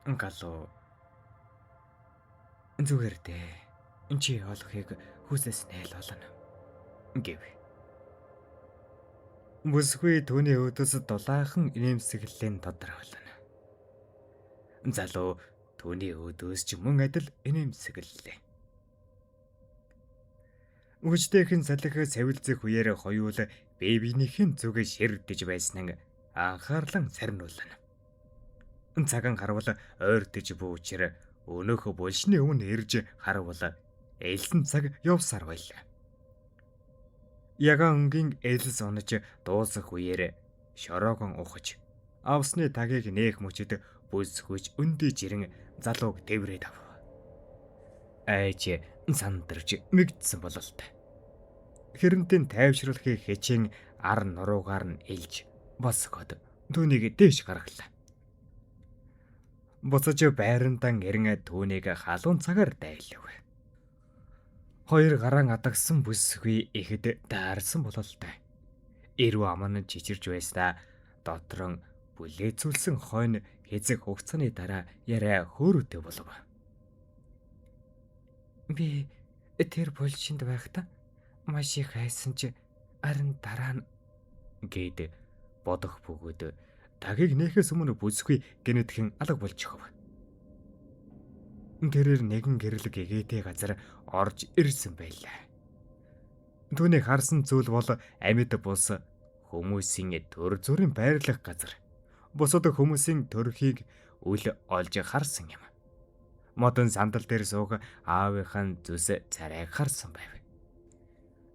[SPEAKER 1] Галуу. Зүгээр дээ. Чи олохыг хүсэснээ л олно. Гэв. Бүсгүй түүний өдөөс дулаахан инээмсэглэлийн тодорхойлно. Залуу түүний өдөөс ч мөн адил инээмсэглэлээ. Үгжтэйхэн салхи савилцэх үеэр хоёул бие биенийхэн зүгээ ширдэж байсан нь анхаарлан сарниулна. Цагаан харвал ойртож буй учраа өнөөхөө булшны өмнө ирж харвал ээлсэн цаг явсаар байлаа. Ягаан өнгийн ээлс онож дуусах үеэр шороогон ухаж авсны тагийг нээх мөчөд бүсгүйч өндөө жирэн залууг тэврээд ав. Айж сандарч мэгдсэн бололтой. Хэрэнтэн тайвшруулахыг хичээн ар нуруугаар нь илж босгоод түүнийг дээш гаргалаа. Буцаж байрандан ирэн түүнийг халуун цагаар дайлав. Хоёр гараан адагсан бүсгүй ихэд даарсан бололтой. Ирүү аман чичирж байснаа дотрон бүлээцүүлсэн хойно хэзэг хугацааны дараа яриа хөөрөтэй болов. Би тэр булшинд байхдаа маш их хайсан ч харин дараа нь гээд бодох бөгөөд тагийг нээхээс өмнө бүсгүй гэнэтхэн алга болж хов. Гэрээр нэгэн гэрэл гэгээтэй газар орж ирсэн байлаа. Түүнийг харсан зүйл бол амьд бус хүмүүсийн төр зүрийн байрлах газар. Бусад хүмүүсийн төрхийг үл олж харсан юм. Модон сандал дээр суух аавынхаа зүс царайг харсан байв.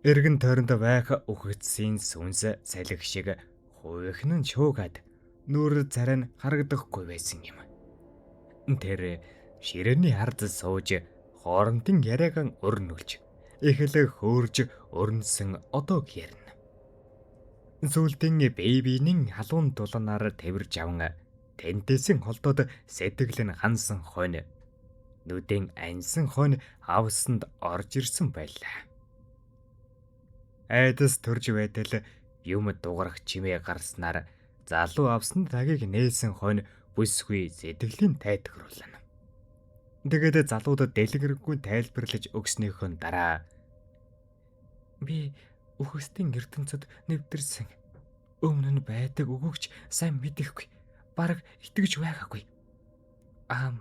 [SPEAKER 1] Эргэн тойронд байх үхэгдсийн сүнс салхи шиг хувийнх нь шуугаад нүр царай нь харагдахгүй байсан юм. Тэр ширээний ард сууж хоорондын яриаган өрнүүлж эхлэх хөөрж өрнсөн одоог ярина. Зүйлтэн бэбинийн халуун дулаанаар тэрж аван тэнтэсэн холдоод сэтгэл нь хансан хойно нүдэн ансан хойно авсанд орж ирсэн байлаа. Айдас төрж байтал юм дугарах чимээ гарснаар залуу авсан тагийг нээсэн хойно бүсгүй сэтгэлийн тайтгаруулна. Тэгээд залуудад дэлгэрэнгүй тайлбарлаж өгснөөхөн дараа би үхсдийн ертөнцид нэвтэрсэн. Өмнө нь байдаг өгөгч сайн мэдэхгүй. Бараг итгэж байгаагүй.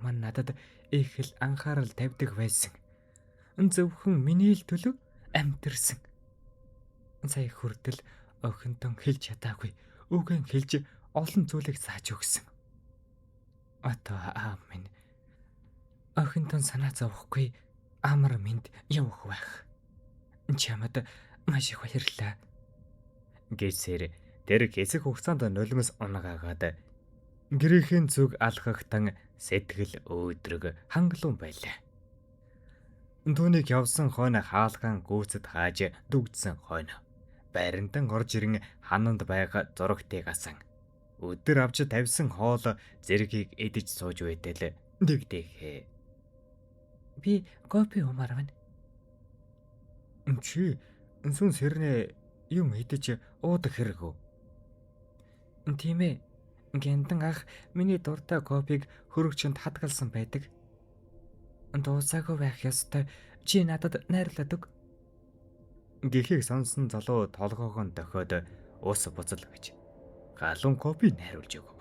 [SPEAKER 1] Ман надад их л анхаарал тавьдаг байсан. Зөвхөн миний л төлөв амьдэрсэн. Сая хүртэл охинтон хэлж чадаагүй. Үгэн хэлж олон зүйлийг зааж өгсөн. Минь охинтон санаа зовхгүй амар минь явах байх. Чамд маш их баярлалаа. Гэсээр тэр хэсэг хугацаанд нулимс унгаагаад гэрээхэн зүг алхахтан сэтгэл өөдрөг хангалуун байлаа. Түүнийг явсан хойно хаалгаан гүйцэд хааж дүгдсэн хойно байрандан орж ирэн хананд байгаа зурагтыг асан. Өдөр авч тавьсан хоол зэргийг эдэж сууж байтал нэгдэхээ. Би кофе умаар байна. Чи сүн сэрнэ юм идэж уудаг хэрэг үү? Тийм ээ. Гэнтэн ах миний дуртай кофег хөрөгчөнд хадгалсан байдаг. Дуусаагүй байх ёстой. Чи надад найрлаад өг. Гэхийг сонсон залуу толгоогоо дохиод ус буцал гэж галун кофе найруулж өгөв.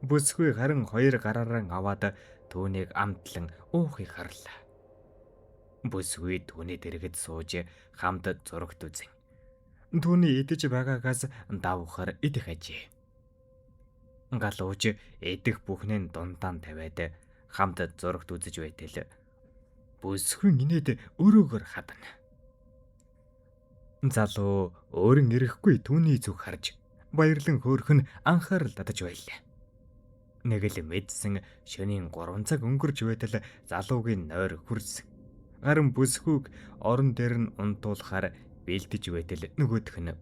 [SPEAKER 1] Бүсгүй харин хоёр гараараа аваад түүнийг амтлан уухыг харлаа. Бүсгүй түүний дэргэд сууж хамт зурагт үзэн. Түүний идэж байгаагаас давхар идэх ажээ. Галууж идэх бүхнээ дундаан тавиад хамт зурагт үзэж байтал бүсгүй инээд өрөөгөр хадна. Залуу өөрийн ирэхгүй түүний зүг харж баярлан хөөрхөн анхаарал татаж байлаа. Нэг л мэдсэн шөнийн 3 цаг өнгөрч байтал залуугийн нойр хүрсэн. Харин бүсгүйг орон дээр нь унтуулахаар бэлдэж байтал нөгөөх нь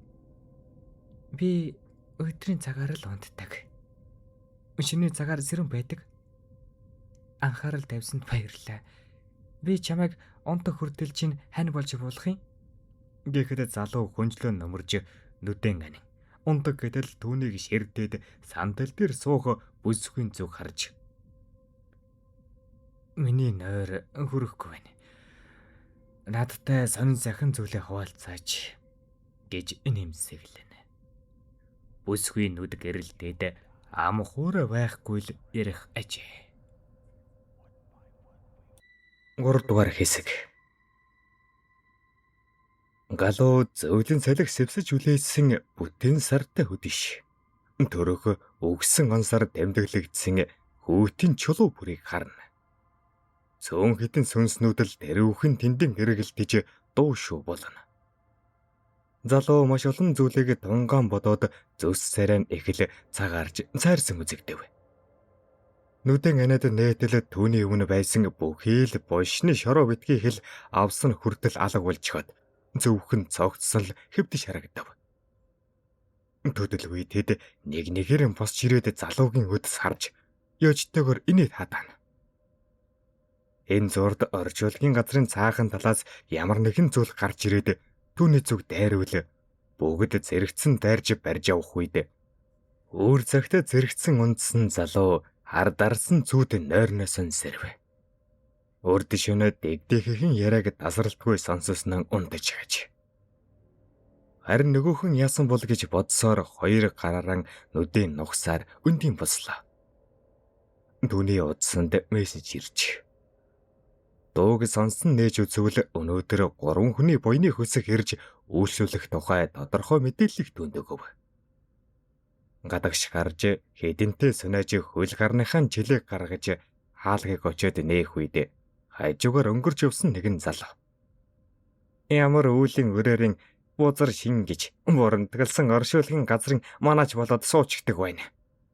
[SPEAKER 1] би өдрийн цагаар л унтдаг. Шинийн цагаар сэрэн байдаг. Анхаарал тавьсанд баярлалаа. Би чамайг унтах хүртэл чинь хань болж болох юм? Гэхэд залуу хүнжлөө нөмөрж нүдэн ани. Унтаг гэдэл түүнийг ширдээд сандал дээр суух бүсгүй зүг харж. Миний нойр хүрэхгүй байна. Надтай сонин сайхан зүйлээ хуваалцаач гэж нэмсэглэнэ. Бүсгүй нүд гэрэлтээд ам хуурай байхгүй л ярих ажээ. 3 дугаар хэсэг. Галуу зөөлөн салхи сэвсэж үлээсэн бүтэн сартай хөдөөш. Төрөх өгсөн онсаар дамжиглагдсан хүүтийн чулуу бүрийг харна. Цөөн хитэн сүнснүүдэл дэрвхэн тэндэн хэрэгэлтэж дуу шүү болно. Залуу маш олон зүйлийг тунгаан бодоод зүс царай нь эхэл цагаарж цайрсан үзэгдэв. Нүдэн анаад нээтэл түүний өмнө байсан бүхий л бошны шороо битгий хэл авсан хүртэл алга болчиход зөвхөн цогцсон л хэвдэж харагдав. Төдөлгүй тэд нэг нэгээр нь босч ирээд залуугийн өдөс харж ёжтойгоор инээд хатаана. Энэ зурд орчуулгын газрын цаахан талаас ямар нэгэн зүйл гарч ирээд түүний зүг дайрвал бүгд зэрэгцэн дайрж барьж явах үед өөр цагт зэрэгцэн ундсан залуу хар дарсан зүйд нойрноос нь сэрв. Урд шөнө дэгдэхин яриаг тасралтгүй сонсосноо унтаж хаж. Харин нөгөөхөн яасан бол гэж бодсоор хоёр гараараа нүдийн нухсаар өндийн бослоо. Түүний удсанд мессеж ирж. Дууг сонсон нээж үзвэл өнөөдөр 3 хүний буйны хөсөг ирж үйлчлүүлэх тухай тодорхой мэдээлэл түнд өгөв. Гадагш гарч хэдэнтэй сүнэж хөл гарныхаа жилийг гаргаж хаалгыг очоод нээх үед хажуугаар өнгөрч явсан нэгэн залуу. Ямар үүлийн өрөөрийн бузар шин гэж бурамтгалсан оршуулгын газрын манаач болоод суучдаг байна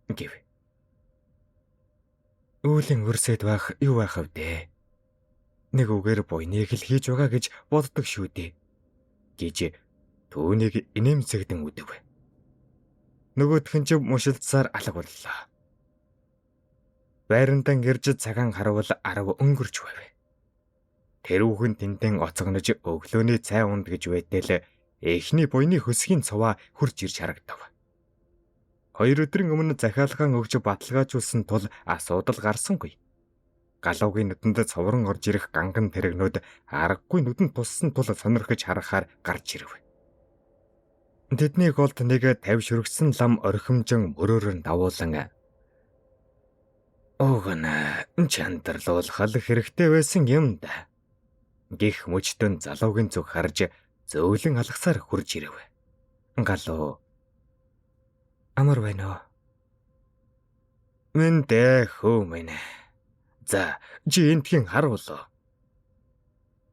[SPEAKER 1] гэв. Үүлийн өрсөд байх юу байх вэ? Нэг үгээр буйныг л хийж байгаа гэж боддог шүү дээ гэж түүнийг инээмсэгдэн үдэв. Нөгөөх нь ч мушилдсаар алга боллоо. Байрантан ирж цагаан харвал 10 өнгөрч байв. Тэрүүхэн тэндэн оцогнож өглөөний цай унд гэж байтал эхний буйны хөсгийн цуваа хурж ирж харагдав. 2 өдрийн өмнө захиалгаан өгч баталгаажуулсан тул асуудал гарсангүй. Галуугийн нүдэнд цоврон орж ирэх ганган тэрэгнүүд аргагүй нүдэнд туссан тул сонирхож харахаар гарч ирв. Тэдний голд нэг тавьшөргсөн лам орхимжон мөрөөр нь давуулан "Огна чандарлуулах хэрэгтэй байсан юм да" гэх мөчтөн залуугийн зүг харж зөөлөн алгасаар хурж ирв. Галуу "Амар байна уу?" "Мэн дэ хөө мэн. За, чи энтхийн харуулаа."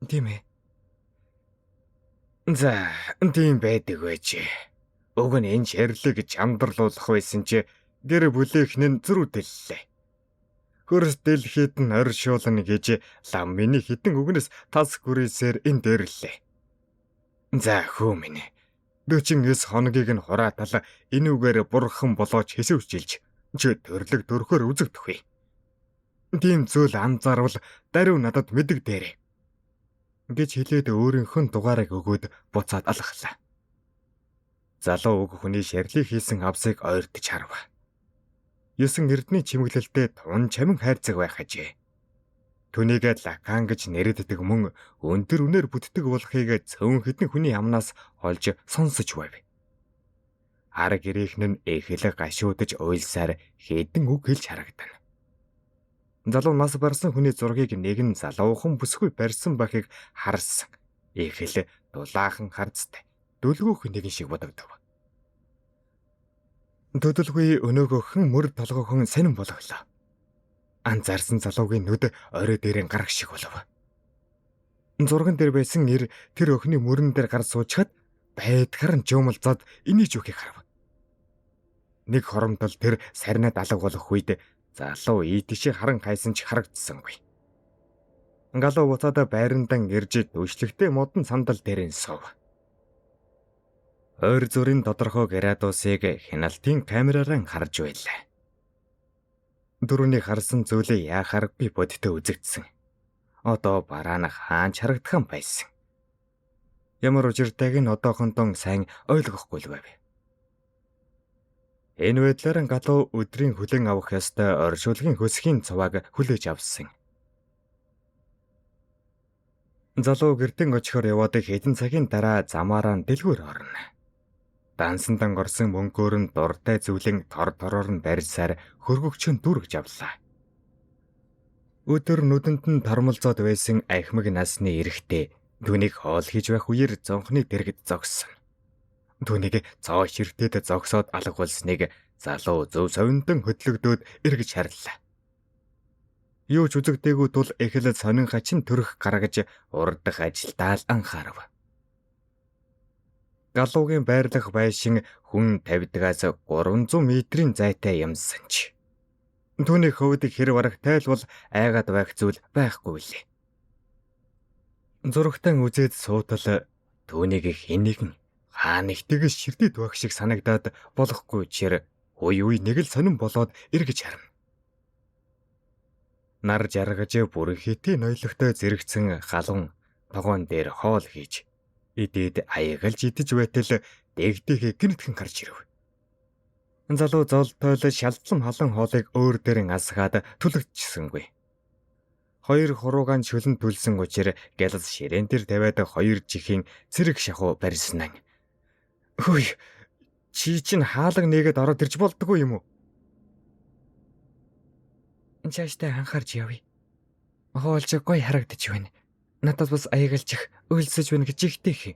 [SPEAKER 1] "Тийм ээ." "За, тийм байдаг байж. Уг нь энэ ширлэг чамдарлуулах байсан чи гэр бүлийнхэн нь зөрүүдэллээ. Хөрс дэлхийд нь оршуулна гэж лам миний хитэн үгнэс тас хүрээсээр энэ дэрлээ. За хөө минь. 49 хоногийг нь хураатал энэ үгээр бурхан болооч хэсвчилж чи төрлөг төрхөөр үзэгдэх вэ. Тийм зүйл анзаарвал даруй надад мэдэг дээрээ гэж хэлээд өөрийнхөө дугаарыг өгөөд буцаад алхлаа. Залуу уг хүний шарилыг хийсэн авсыг ойртож харв. 9 эрдний чимэглэлтэй тун чамин хайрцаг байх ажээ. Түүнийг лакан гэж нэрэддэг мөн өндөр үнээр бүтдэг болохыг цөөн хэдэн хүний амнаас олж сонсож байв. Ар гэрийнхэн нь эхлэг гашуудж уйлсаар хэдэн үг хэлж харагдана. Залуу нас барсан хүний зургийг нэгэн залуухан бүсгүй барьсан байхыг харсан. Эхлээ дулаахан харцтай дөлгөөх нэгэн шиг бодогдов. Төдөлгүй өнөөгөөхөн мөр толгойхон сонирн болохлоо. Анзаарсан залуугийн нүд орой дээрэн гарах шиг болов. Зурган дээр байсан нэр тэр өхний мөрөн дээр гар суучхад байдгаар нь жуумалзаад инээж өгөхийг харав. Нэг хоромдол тэр сарнаад алга болох үед залуу ийтэшээ харан хайсан ч харагдсангүй. Галуу буцаад байрандан ирж дүүшлэгтэй модон сандал дээрэн суув. Ойр зүрийн тодорхой градусыг хяналтын камераараа харж байлаа. Дөрөвний харсан зүйлээ яахааргүй бодтой үзэгдсэн. Одоо бараа нь хаанч харагдах юм байсан. Ямар учиртайг нь одоохондоо сайн ойлгохгүй л байв. Энэ байдлаар галуу өдрийн хүлээн авах ёстой оршуулгын хөсгийн цувааг хүлээж авсан. Залуу гэртэн очихоор яваад хэдэн цагийн дараа замаараа дэлгүүр орно. Дансан орсон мөнгөөр нь дуртай зүйлэн тор тороор нь барьсаар хөргөгчөн дүргэж авлаа. Өдөр нүдэнд нь тормолцоод байсан ахмаг насны эрэгтэй Түүнийг хоол хийж байх үеэр зонхны дэргэд зогссон. Түүнийг цоо ширтээд зогсоод алга болсныг залуу зөв совинтон хөдлөгдөөд эргэж харлаа. Юу ч үзэгдээгүй тул эхлэл сонин хачин төрөх гаргаж урдах ажилдаа л анхаарав. Галуугийн байрлах байшин хүн тавьдгаас 300 метрийн зайтай юмсан ч түүний хөвд хэр бараг тайлбал айгаад байх зүйл байхгүй лээ. Зурагтан үзээд суутал түүнийг хэнийгэн хаа нэгтгэж ширдэд байх шиг санагдаад болохгүй чир үе нэг л сонирн болоод эргэж харна. Нар жаргаж бүр хэтийн нойлогтой зэрэгцэн халуун тогоон дээр хоол хийж идээд аягалж идэж байтал дэгдэх гинэтхэн гарч ирэв. Залуу золтойл шалтлам халан хоолыг өөр дээрэн асгаад түлэгдчихсэнгүй. Хоёр хуруугаан шөлөн түлсэн учир гялс ширээн дээр тавиад хоёр жихийн цэрэг шахуу барьснаа. Хөөе, чи чинь хаалга нэгэд ороод ирж болдгоо юм уу? Чааштай анхаарч явъя. Хоолж гой харагдаж байна. Надад бас аягалчих, өлсөж байна гэж ихтэй.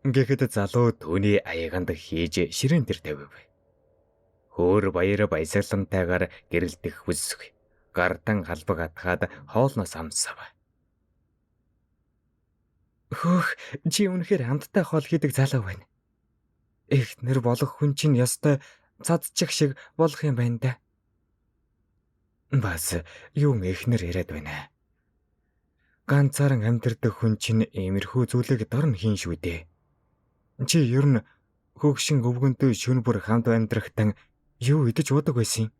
[SPEAKER 1] Гэхэд залуу түүний аяганд хийж ширээн дээр тавив. Хөөр баяр баясгалантайгаар гэрэлтэх хүсв. Гартан халбаг атгаад хоолноос амсав. Хөөх, чи үнэхээр хамттай хоол хийдэг залуу байна. Эхнэр болох хүн чинь ёстой цадчих шиг болох юм байна да. Бас юу эхнэр яриад байна. Ганцааран амьдардаг хүн чинь иймэрхүү зүйлийг дорн хийн шүү дээ. Чи ер нь хөгшин өвгөнтэй шөнө бүр хамт амьдрахтан юу идэж удаг байсан юм?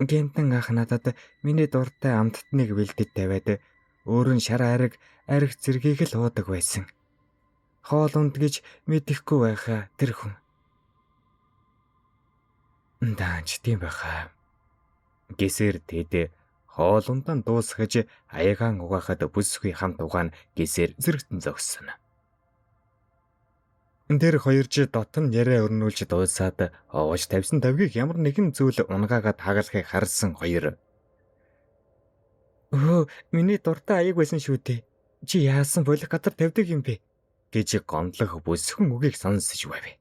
[SPEAKER 1] Гэнтэн ах надад миний дуртай амттныг бэлдэж тавиад өөр нь шар ариг зэргийг л уудаг байсан. Хоол унд гэж мэдэхгүй байхаа тэр хүн. Даач тийм байхаа. Гисэр тэд хоол ундан дуусгаж аягаан угаахад бүсгүй хамт угаан гисэр зэрэгтэн зогссон. Тэр хоёр ч дотн яриа өрнүүлж дуусаад овож тавьсан тавгийг ямар нэгэн зүйл унгаагаад хагалахыг харсан хоёр. Өө, миний дуртай аяг байсан шүү дээ. Чи яасан болох газар тавьдаг юм бэ? Гэж гомдлох бүсгэн үгийг сонсож байв.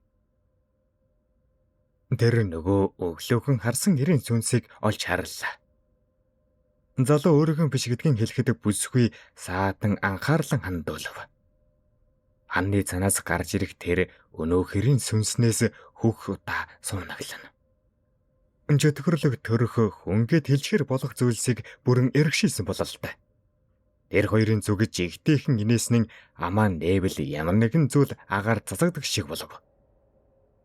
[SPEAKER 1] Тэр нөгөө өглөөхөн харсан нэрийн сүнсийг олж харлаа. Залуу өөрийнхөө биш гэдгийг хэлэхэд бүсгүй саатан анхаарлан хандуулв. Ханны цанаас гарч ирэх тэр өнөөхөрийн сүнснээс хөх удаа суунаглана. Жөтгөрлөг төрөх хүнгээд хэлчихэр болох зүйлсийг бүрэн эргшүүлсэн бололтой. Тэр хоёрын зүгэж игтэйхэн инээснэн амаа нээвэл ямар нэгэн зүйл агаар цацагдаг шиг болов.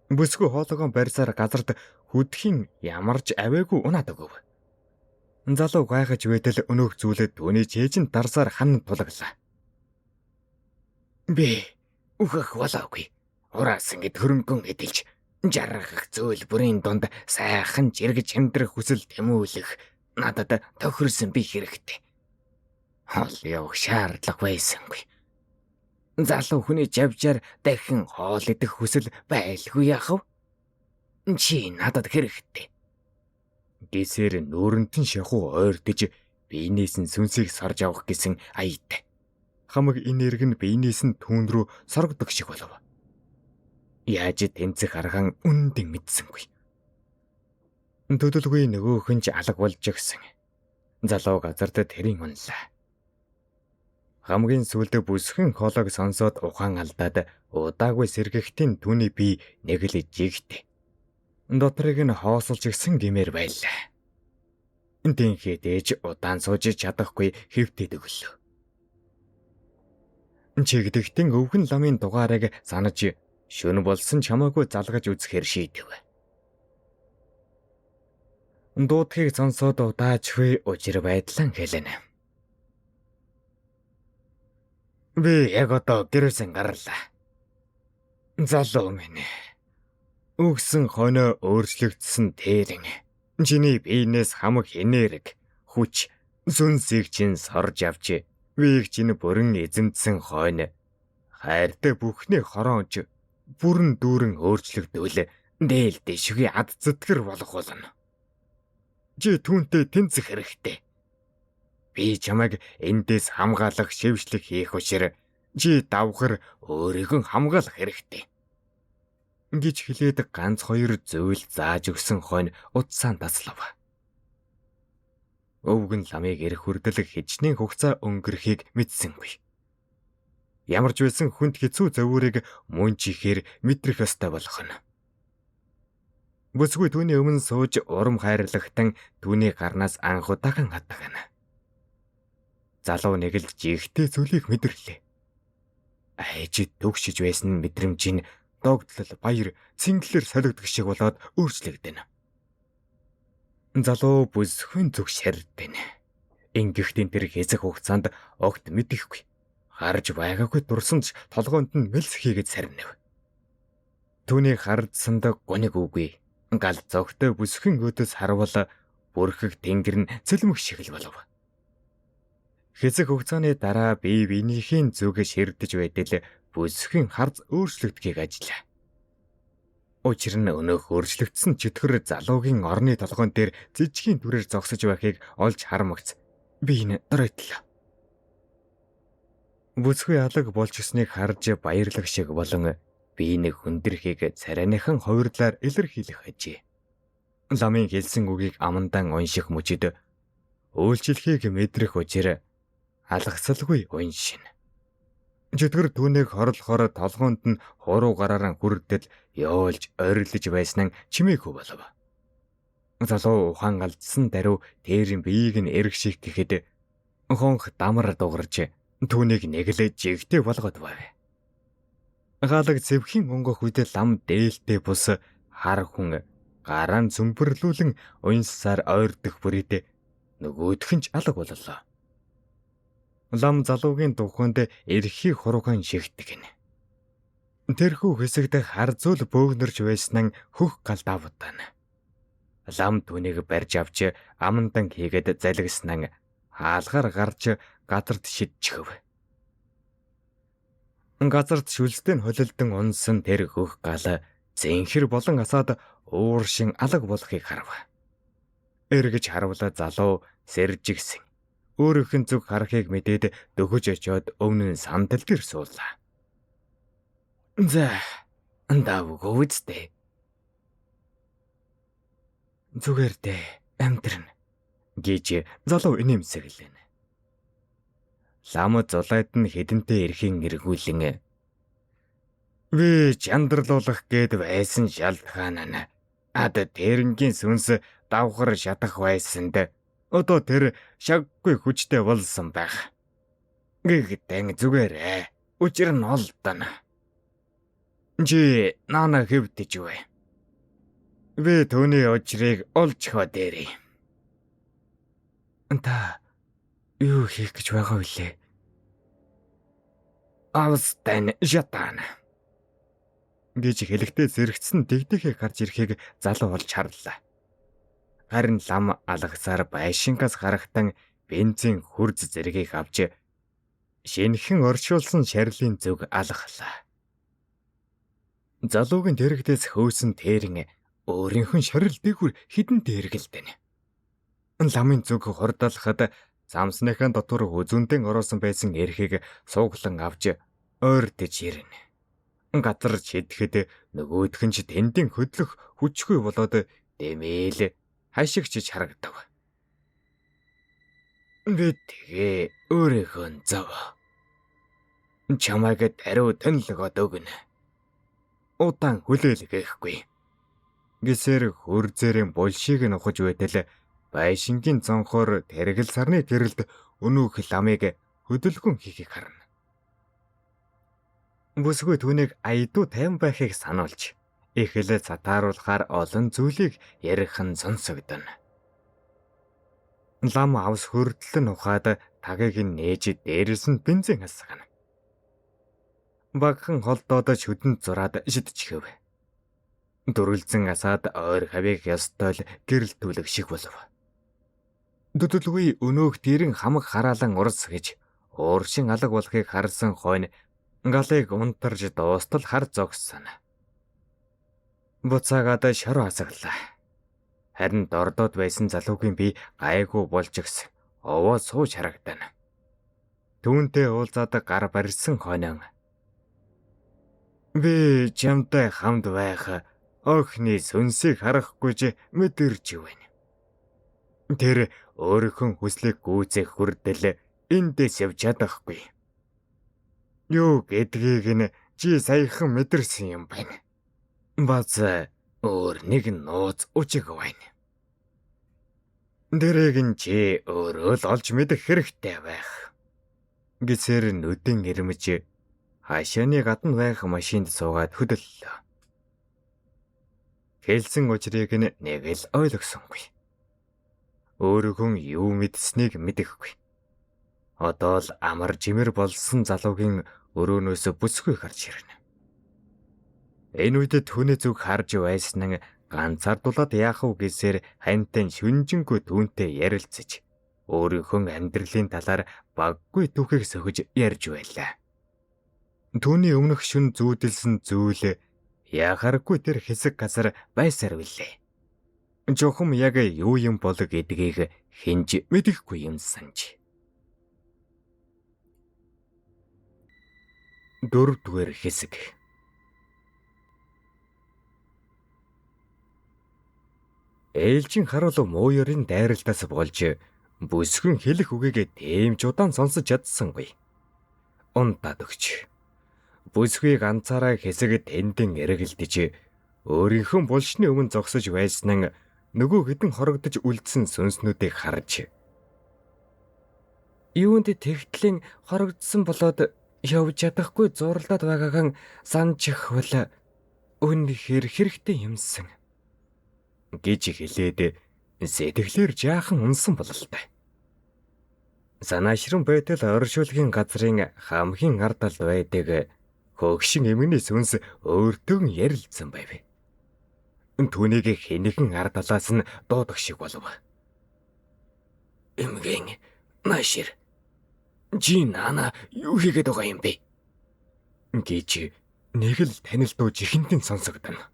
[SPEAKER 1] Бүсгүй хоолойгоо барьсаар газарт хүдхийн ямарч аваагүй унаад өгөв. Залуу гайхаж байтал өнөөх зүйлэд түүний чэйжин дарсаар хан тулглаа. Би үхэх болоогүй. Ураасан гэд хөрөнгөн эдэлж жаргах зүйл бүрийн донд сайхан жиргэж амьдрах хүсэл тэмүүлэх надад тохирсон би хэрэгтэй. Хоол явах шаардлага байсангүй. Залуу хүний жавжаар дахин хоол идэх хүсэл байлгүй яахав? Чи надад хэрэгтэй. Гисэр нүүрэнтэн шахуу ойртож биенээс нь сүнсийг сорж авах гэсэн аяд. Хамаг энерги нь биенээс нь түүн рүү соргодог шиг болов. Яаж тэнцэх аргаан үндэн мэдсэнгүй. Төдөлгүй нөгөөхөн ч алга болж өгсөн. Залуу газарт тэрийн унлаа. Хамгийн сүүлдээ бүсхэн хоолойг сонсоод ухаан алдаад удаагүй сэргэхтийн түүний бие нэг л жигт. Дотрыг нь хоосолж гисэн гэмээр байлаа. Дэнхэд ээж удаан сууж чадахгүй хэвтээд өглөө. Чигдэгтэн өвгөн ламын дугаарыг санаж шөнө болсон чамаагүй залгаж үзэхээр шийдэв. Дуудахыг сонсоод удаачгүй учир байдлаа хэлэнэ. Би яг одоо гэрээсэн гарлаа. Залуу минь. Өгсөн хоноо өөрчлөгдсөн тээрэн. Чиний биенээс хамаг энерги, хүч, сүнсийг чинь сорж авч, биеийг чинь бүрэн эзэмдсэн хойно. Хайртай бүхний хороонч бүрэн дүүрэн өөрчлөгдвөл дээл дэшгүй ад зүтгэр болох болно. Чи түүнтэй тэнцэх хэрэгтэй. Би чамайг эндээс хамгаалах шившлэг хийх учраа чи давхар өөрийгөө хамгаалах хэрэгтэй гэж хэлээд ганц хоёр зүйл зааж өгсөн хойно утсаан таслав. Өвгөн ламыг эрх хүрдэл хичнээн хугацаа өнгөрөхийг мэдсэнгүй. Ямар ч байсан хүнд хэцүү зөвүүрийг мөн чихээр мэдрэх ёстой болох нь. Бүсгүй түүний өмнө сууж урам хайрлагтан түүний гарнаас анх удахан хатгана. Залуу нэгэлж жигтэй зүйлийг мэдэрлээ. Айж төгшиж байсан мэдрэмжийн догтлол баяр цэнгэлэр солигдох шиг болоод өөрчлөгдөнө. Залуу бүсгүй зүг ширдэнэ. Ингэхдээ тэр хэзэх хугацаанд огт мэдэхгүй. Харж байгаагүй дурсамж толгоонд нь мэлс хийгээд сарнив. Түүний хардсанд гониг үгүй. Гал зогтой бүсгийн өдөс харвал бүрхэг тэнгэр нь цэлмэх шиг л болов. Хэзэх хугацааны дараа бие биенийхээ зүг ширдэж байтал бүсгийн харц өөрчлөгдөхийг ажиллаа. Учир нь өнөөх өөрчлөгдсөн чөтгөр залуугийн орны толгоон дээр жижигхэн түрээр зогсож байхыг олж харамгц. Би энэ дөрөйтлөө. Бүсгүй алаг болчихсныг харж баярлах шиг болон биенийг хүндрэхийг царайныхан хувирлаар илэрхийлэх ажээ. Ламын хэлсэн үгийг амандан унших мөчөд үйлчлэхийг мэдрэх учир алгацалгүй уншина. Чөтгөр түүнийг хорлохоор толгоонд нь хуруу гараараа хүрдэл явуулж ойрлож байсан нь чимээгүй болов. Залуу ухаан алдсан даруй тэрийн биеийг нь эргших гэхэд хонх дамар дугарч түүнийг нэглэж жигтэй болгоод байв. Гаалаг зэвхийн онгох үед лам дээлтэй бус хар хүн гараа зөмбөрлүүлэн уянсаар ойрдох бүрийд нөгөөх нь ч алга боллоо. Лам залуугийн духанд эрхийг хуруугаан шигтгэн. Тэрхүү хэсэгт хар зүйл бөөгнөрч байсан нь хөх гал давтана. Лам түүнийг барьж авч амандан хийгээд залгисан нь хаалгаар гарч газарт шидчихв. Газарт шүлстэй нь холилдон унсан тэр хөх гал зэнхэр болон асаад ууршин алга болохыг харав. Эргэж харавла залуу сэржигсэн. Өөрийнх нь зүг харахыг мэдээд дөхөж очиод өмнө нь сандал дээр суулаа. За, андавгүй үстэй. Зүгээр дээ, амтран гэж залуу инээмсэглэн. Лам зулайд нь хэдэнтэй эрхийн эргүүлэн би чандралуулах гээд байсан шалтгаан нь ад тэрнгийн сүнс давхар шатах байсанд одоо тэр шаггүй хүчтэй болсон байх. Гэхдээ зүгээрээ учир нь олдоно. Чи наана хэвдэж вэ? Би түүний учрыг олж хөдөрье. Та юу хийх гэж байгаа вэ? Австан жатан гэж хэлэхдээ зэрэгцсэн дэгдэхийг гарч ирэхийг залуу олж харлаа. Харин лам алгасаар байшингаас гарахтан бензин хурц зэргийг авч шинэхэн оршуулсан шарилын зүг алхлаа. Залуугийн дэрэгдээс хөөсөн тэрэн өөрийнх нь шарил дээгүр хідэн дэргэлдэнэ. Ламын зүг хурдалхад замсныхаа дотор үзүндэн ороосон байсан эрхийг сууглан авч ойртож ирнэ. Газар шидэхэд нөгөөх нь ч тэндийн хөдлөх хүчгүй болоод дэмээл хашигчж харагдав. Би тэгээ өөрийнхөө зав. Чамайг даруй тэнэлгод өгнө. Удаан хүлээлгэхгүй. Гисэр хөрзэрийн булшийг нь ухаж байтал байшингийн зонхоор тэргэл сарны гэрэлд өнөөх ламыг хөдөлгөн хийхийг харна. Бүсгүй түүнийг айдуу тайван байхыг сануулж эхлээд сатааруулахаар олон зүйлийг ярих нь сонсогдно. Лам авс хөрдөл нь ухаад тагийг нь нээж дээрээс нь бензин асгана. Багхан холдоод шүдэнд зураад шидчихв. Дөрвөлзэн асаад ойр хавийг ёстой л гэрэлтүүлэх шиг болов. Дүдэлгүй өнөөх дэрэн хамаг хараалан урс гэж ууршин алга болохыг харсан хойно галыг унтарж дуустал хар зогссон. Буцаагаад шороо асаглаа. Харин дордоод байсан залуугийн бие гайгүй болж гисэн. овоо сууж харагдана. Түүнтэй уулзаад гар барьсан хонин. Би чамтай хамт байх охины сүнсийг харахгүй ч мэдэрч байна. Тэр өөрийнхөө хүслийг гүйцэх хүртэл эндээс явж чадахгүй. Юу гэдгийг нь чи саяхан мэдэрсэн юм байна. Бац өөр нэг нууц үжиг байна. Дэрэг нь чи өөрөө л олж мэдэх хэрэгтэй байх. Гэсээр нүдэн ирмэж хашааны гадна байх машинд суугаад хөдөллөө. Хэлсэн учрыг нь нэг л ойлгосонгүй. Өөрөөхөн юу мэдсэнийг мэдэхгүй. Одоо л амар жимэр болсон залуугийн өрөөнөөс бүсгүй гарч ирнэ. Энэ үед түүний зүг харж байсан нь ганцаардуулаад яах вэ гэсээр ханьтан шүнжэнгөө түүнтэй ярилцаж өөрийнхөө амьдралын талаар баггүй түүхийг сөхөж ярьж байлаа. Түүний өмнөх шүн зүүдэлсэн зүйл яхааргүй тэр хэсэг газар байсаар билээ. Жохом яг юу юм бол гэдгийг хинж мэдэхгүй юм санаж. 4-р хэсэг. Ээлжин харуул мууёрын дайралтаас болж бүсгэн хэлэх үгийг тэмж удаан сонсож чадсангүй. Унтаад өгч. Бүсгүй ганцаараа хэсэг тэндэн эргэлдэж өөрийнхөө булшны өмнө зогсож байсан нь нөгөө хэдэн хорогдож үлдсэн сүнснүүдийг харж. Юунд тэгтлэн хорогдсон болоод явж чадахгүй зурлаад байгаагаа санчих бол үнэхээр хэрэгтэй юмсан гэж хэлээд сэтгэлээр жаахан унсан бололтой. Санаашран байтал оршуулгын газрын хамгийн ардал байдаг хөгшин эмгний сүнс өөртөө ярилцсан байв. Түүнийг хэнийхэн ардалаас нь дуудаг шиг болов. Эмгэн Машир чи наана юу хийгээд байгаа юм бэ? Гэж нэг л танил дуу жихэнтэн сонсогдно.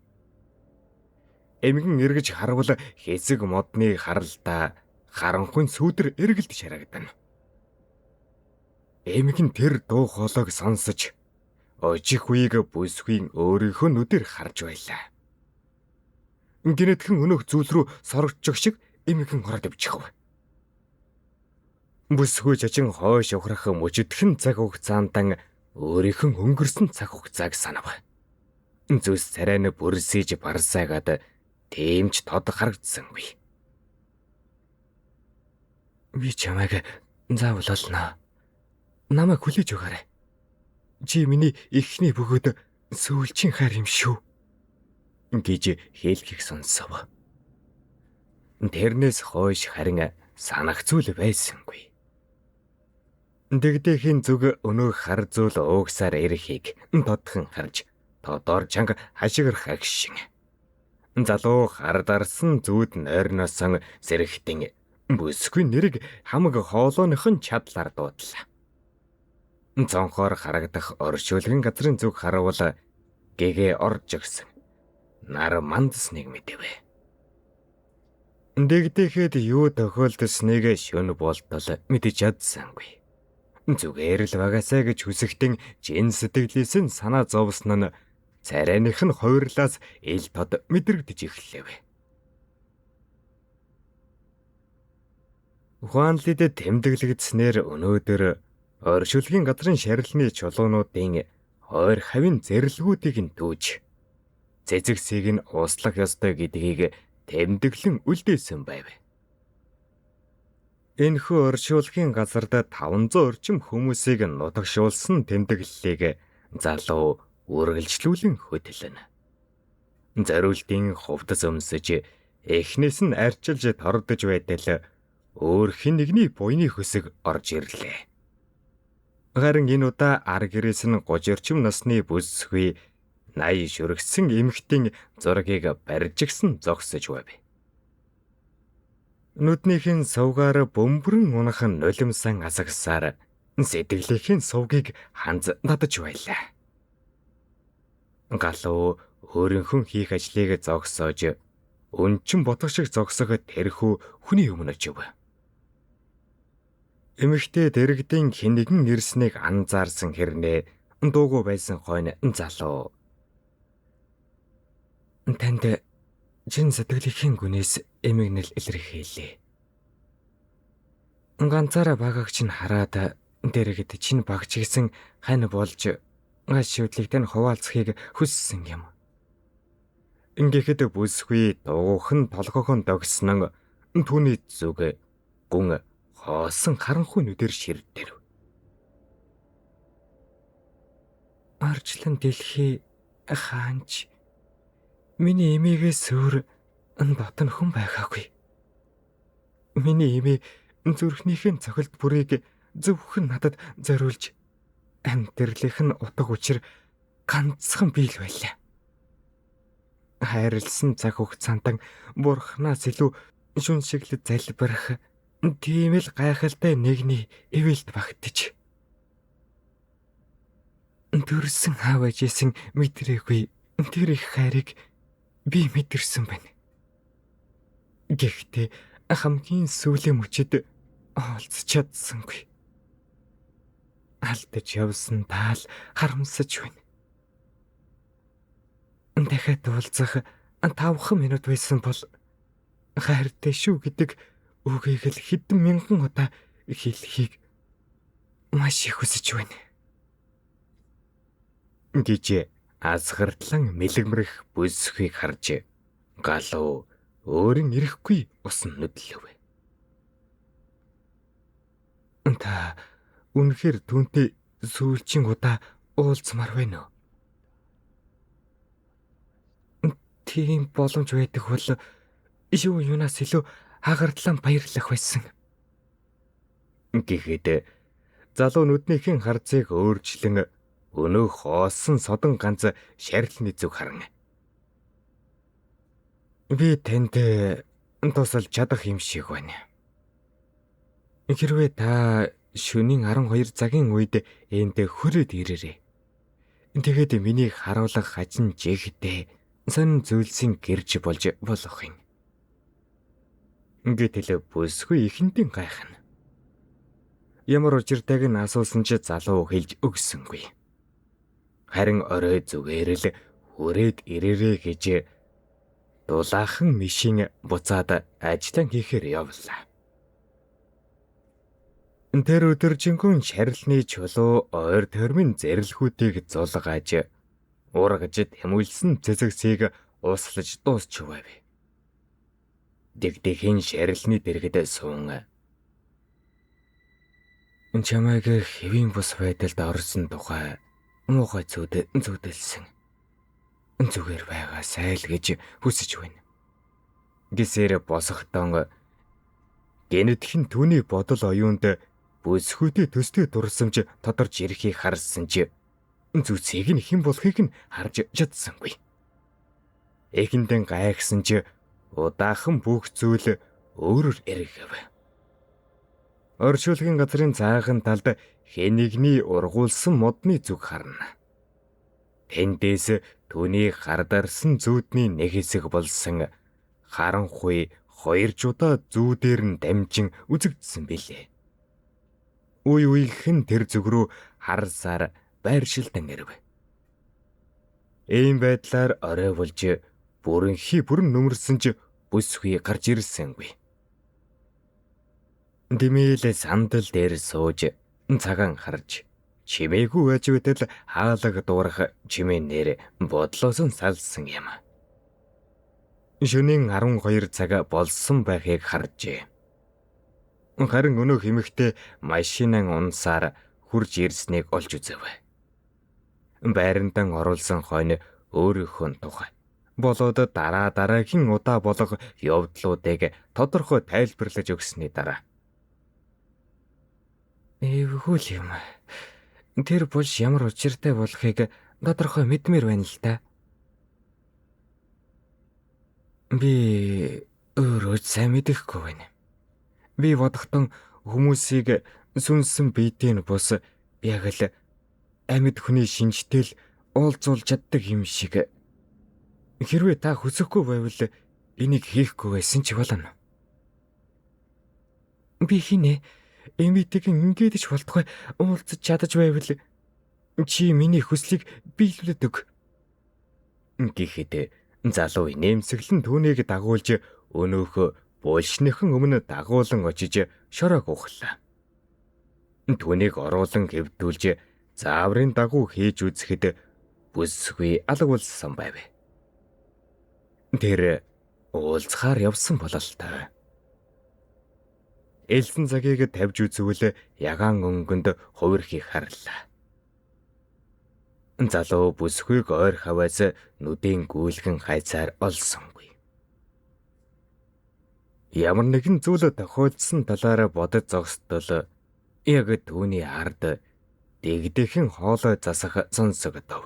[SPEAKER 1] Эмгэн эргэж харвал хэсэг модны харалтаа харанхуйн сүүдэр эргэлдэж харагдана. Эмгэн тэр дуу хоолойг сонсож ожих үеиг бүсгүй өөрийнхөө нүдээр харж байлаа. Гинэтхэн өнөөх зүйл рүү сорогдчих шиг эмгэн ороод явчихв. Бүсгүй жачин хойш ухрах мөчөдхөн цаг хугацаанд өөрийнхөө өнгөрсөн цаг хугацааг санав. Зүс царайны бүрсэж барсаагаад тэмч тод харагдсангүй. Би чамайг заавал олно. Намайг хүлээж өгөөрэй. Чи миний эхний бөгөөд сүүлчийн хайр юм шүү. Гэж хэлхийг сонсов. Тэрнээс хойш харин санах зүйл байсангүй. Дэгдэхийн зүг өнөөх хар зүйл уугсаар ирэхийг тодхон харж тодор чанга хашгирах агшин. Залуу хардарсан зүүд нойрносон сэрэхтэн бүсгүй нэрийг хамаг хоолойныхон чадлаар дуудлаа. Цонхоор харагдах оршуулгын газрын зүг харуул гэгээ орж өгсөн. Нар мандсныг мэдэв. Дэгдэхэд юу тохиолдсныг шөнө болтол мэдэж чадсангүй. Зүгээр л багасаа гэж хүсэхтэн чин сэтгэлээс нь санаа зовсон нь царайных нь хойрлаас ил тод мэдрэгдэж эхэллээ. Ухаанлид тэмдэглэгдснээр өнөөдөр оршуулгын газрын шарилны чулуунуудын хойр хавийн зэрлгүүдийг нь түүж цэцэгсийг нь ууслах ёстой гэдгийг тэмдэглэн үлдээсэн байв. Энэхүү оршуулгын газарт 500 орчим хүмүүсийг нутагшуулсан тэмдэглэлийг залуу үргэлжлүүлэн хөтлөнө. Зориултын хувьд зөмсөж эхнээс нь арчилж тордож байтал өөр хэн нэгний буйны хөсөг орж ирлээ. Харин энэ удаа ар гэрээс нь 30 орчим насны бүсгүй 80 шүргсэн эмэгтийн зургийг барьжигсан зогсож байв. Нүднийхэн сувгаар бөмбөрөн унах нулимсан асагсаар сэтгэлийнхэн сувгийг ханз дадаж байлаа. Галуу өөрийнхөө хийх ажлыг зогсоож өнчин ботго шиг зогсох тэрхүү хүний өмнө очив. Эмэгтэй дэрэгдийн хинэгэн ирснийг анзаарсан хэрнээ дуугүй байсан хойно залуу. Танд чин сэтгэлийн гүнээс эмгэнэл илэрхийлээ. Ганцаараа багагч нь хараад дэрэгд чин багч гэсэн хань болж шивдлийг тань хуваалцахыг хүссэн юм. Ингээд бүсгүй дуухан толгохон догснон түүний зүг гүн хоосон харанхуй нүдэр ширдэр. Арчлан дэлхий хаанч миний эмээгээс өөр дотн хүн байгаагүй. Миний эмээ зүрхнийхэн цохилт бүрийг зөвхөн надад зориулж амьдралынх нь утга учир ганцхан бий л байлаа. Хайрлсан цаг хугацаанд бурхнаас илүү шүншиглэж залбирах тийм л гайхалтай нэгний эвэлт багтаж. Төрсөн аав ээжээсэн мэдрээгүй тэр их хайрыг би мэдэрсэн байна. Гэхдээ хамгийн сүүлийн мөчөд олзч чадсангүй. Алдаж явсан таал харамсаж байна. Дахиад уулзах 5 минут байсан бол хайртай шүү гэдэг үгийг л хэдэн мянган удаа хэлхийг маш их хүсэж байна. Гэж азгартлан мэлгмрэх бүсхийг харж галуу өөрийн ирэхгүй усан нүдлэв. Та үнэхээр түүнтэй сүүлчийн удаа уулзмаар байна уу? Тийм боломж байдаг бол юунаас илүү хагартлан баярлах байсан. Гэхэд залуу нүднийхэн харцыг өөрчлөн өнөө хоосон содон ганц шарилны зүг харна. Би танд тусалж чадах юм шиг байна. Хэрвээ та шөнийн 12 цагийн үед энд хүрээд ирээрэй. Тэгээд миний харуулах ажин жигтэй сан зүйлсийн гэрж болж болох юм. Гэтэл бүсгүй ихэндээ гайхна. Ямар учиртайг нь асуусан ч залуу хэлж өгсөнгүй. Харин орой зүгээр л хүрээд ирээрэй гэж дулаахан мишин буцаад ажилтан хийхээр явлаа. Тэр өдөржингүн шарилны чулуу ойр тойрмын зэрлхүүдийг зулгааж урагж тэмүүлсэн цэцэгсийг услаж дуусчихвав. Дэгдэхийн шарилны дэргэд суун. Чамайг хэвийн бус байдалд орсон тухай муухай зүудэлсэн. Зүгээр байгаа сайл гэж хүсэж байна. Гисээр босохдон гэнэтхэн түүний бодол оюунд бүсгүйтэй төстэй дурсамж тодорч ирэхийг харсан ч зүцгийг нь хэн болохыг нь харж чадсангүй. Эхэндэн гайхсан ч удаахан бүх зүйл өөрөөр эргэв. Оршуулгын газрын цаахан талд хэнигний ургуулсан модны зүг харна. Тэндээс түүний гардарсан зүүдний нэг хэсэг болсон харанхуй 2 жудаа зүүдээр нь дамжин үзэгдсэн билээ. Үе үеийнхэн тэр зүг рүү харсаар байршилтан ирв. Ийм байдлаар орой болж бүрэн нөмөрсөн ч бүсгүй гарч ирсэнгүй. Димэл сандал дээр сууж цагаан харж чимээгүй байж байтал хаалга дуурах чимээнээр бодлоос нь салсан юм. Шөнийн 12 цаг болсон байхыг харжээ. Харин өнөөх эмэгтэй машинан унсаар хурж ирснийг олж үзэв. Байрандан оруулсан хойно өөрийнхөө тухай болоод дараагийн удаа болох явдлуудыг тодорхой тайлбарлаж өгсөний дараа эвгүй юм. Тэр булш ямар учиртай болохыг тодорхой мэдмээр байна л та. Би өөрөө сайн мэдэхгүй байна. Би бодохдон хүмүүсийг сүнсэн биедийн бус яг л амьд хүний шинжтэй л уулзуул чаддаг юм шиг. Хэрвээ та хүсэхгүй байвал энийг хийхгүй байсан ч болно. Би хийнэ. Эмээтэйгэн ингээд ч болтугай уулзаж чадаж байвал чи миний хүслийг биелүүлээд өг. Гэхэд залуу инээмсэглэн түүнийг дагуулж өнөөхөө булшныхан өмнө дагуулan очиж шороог ухлаа. Түүнийг оруулан хэвдүүлж зааврын дагуу хийж үзэхэд бүсгүй алга болсон байв. Тэр уулзахаар явсан бололтой. Элсэн цагийг тавьж үзвэл ягаан өнгөнд хувирхийг харлаа. Залуу бүсгүйг ойр хаваас нүдийн гүйлгэн хайцаар олсонгүй. Ямар нэгэн зүйл тохиолдсон талаараа бодож зогсдол яг түүний ард дэгдэхэн хоолой засах сонсогдов.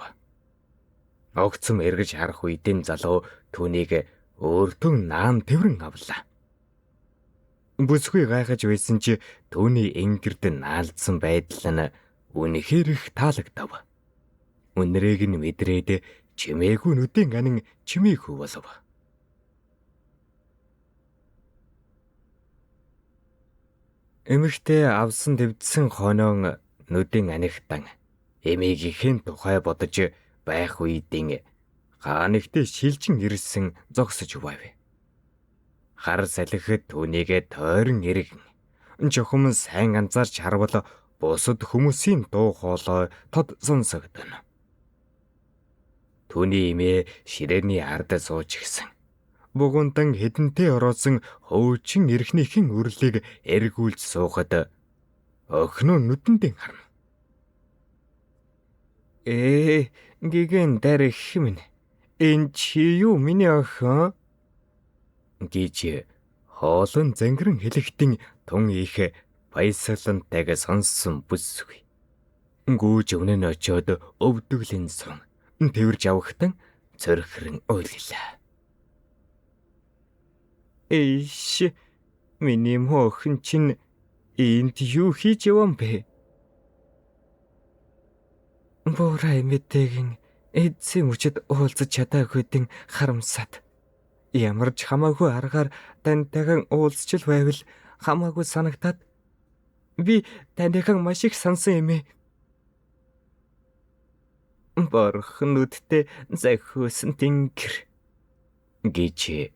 [SPEAKER 1] Огцом эргэж харах үедээ залуу түүнийг өөртөө наан тэрэн авлаа. Бүсгүй гайхаж байсан чи түүний энгэрд наалдсан байдал нь үнэхээр их таалагдав. Үнэрийг нь мэдрээд чимээгүй нүдийн анин чимээгүй болов. Эмэгтэй авсан дэвдсэн хонон нүдийн анихтан эмээгийнхэн тухай бодож байх үедийн хаанигтээ шилжин ирсэн зогсож байв. Хар салхид түүнийг тойрон эргэн чухам сайн анзаарч харвал бусад хүмүүсийн дуу хоолой тод сонсогдно. Түүний эмээ ширээний ард сууж гисэн. Бугунтан хэдэнтэй ороосон хуучин эрхнийхэн үрлийг эргүүлж суухад охин нь нүдэндээ харна. Гигэн дарих минь. Энэ чи юу миний охин? Гэж хоолон зангиран хэлэхтэн тун их баясгалантайг сонссон бүсгүй. Гүүж өмнө нь очиод өвдөглөн сон. Тэрж авахтан цорхирон ойлглаа. Миний охин чинь энд юу хийж явсан бэ? Буурай мэтээгэн эцсийн үчид уулзаж чадаагүйдэн харамсаад. Ямар ч хамаагүй аргаар таньтайхан уулзчил байвал хамаагүй санагтаад би таньтайхан маш их сансан юм ээ. Борхон нүдтэй захиусан тэнгэр гэж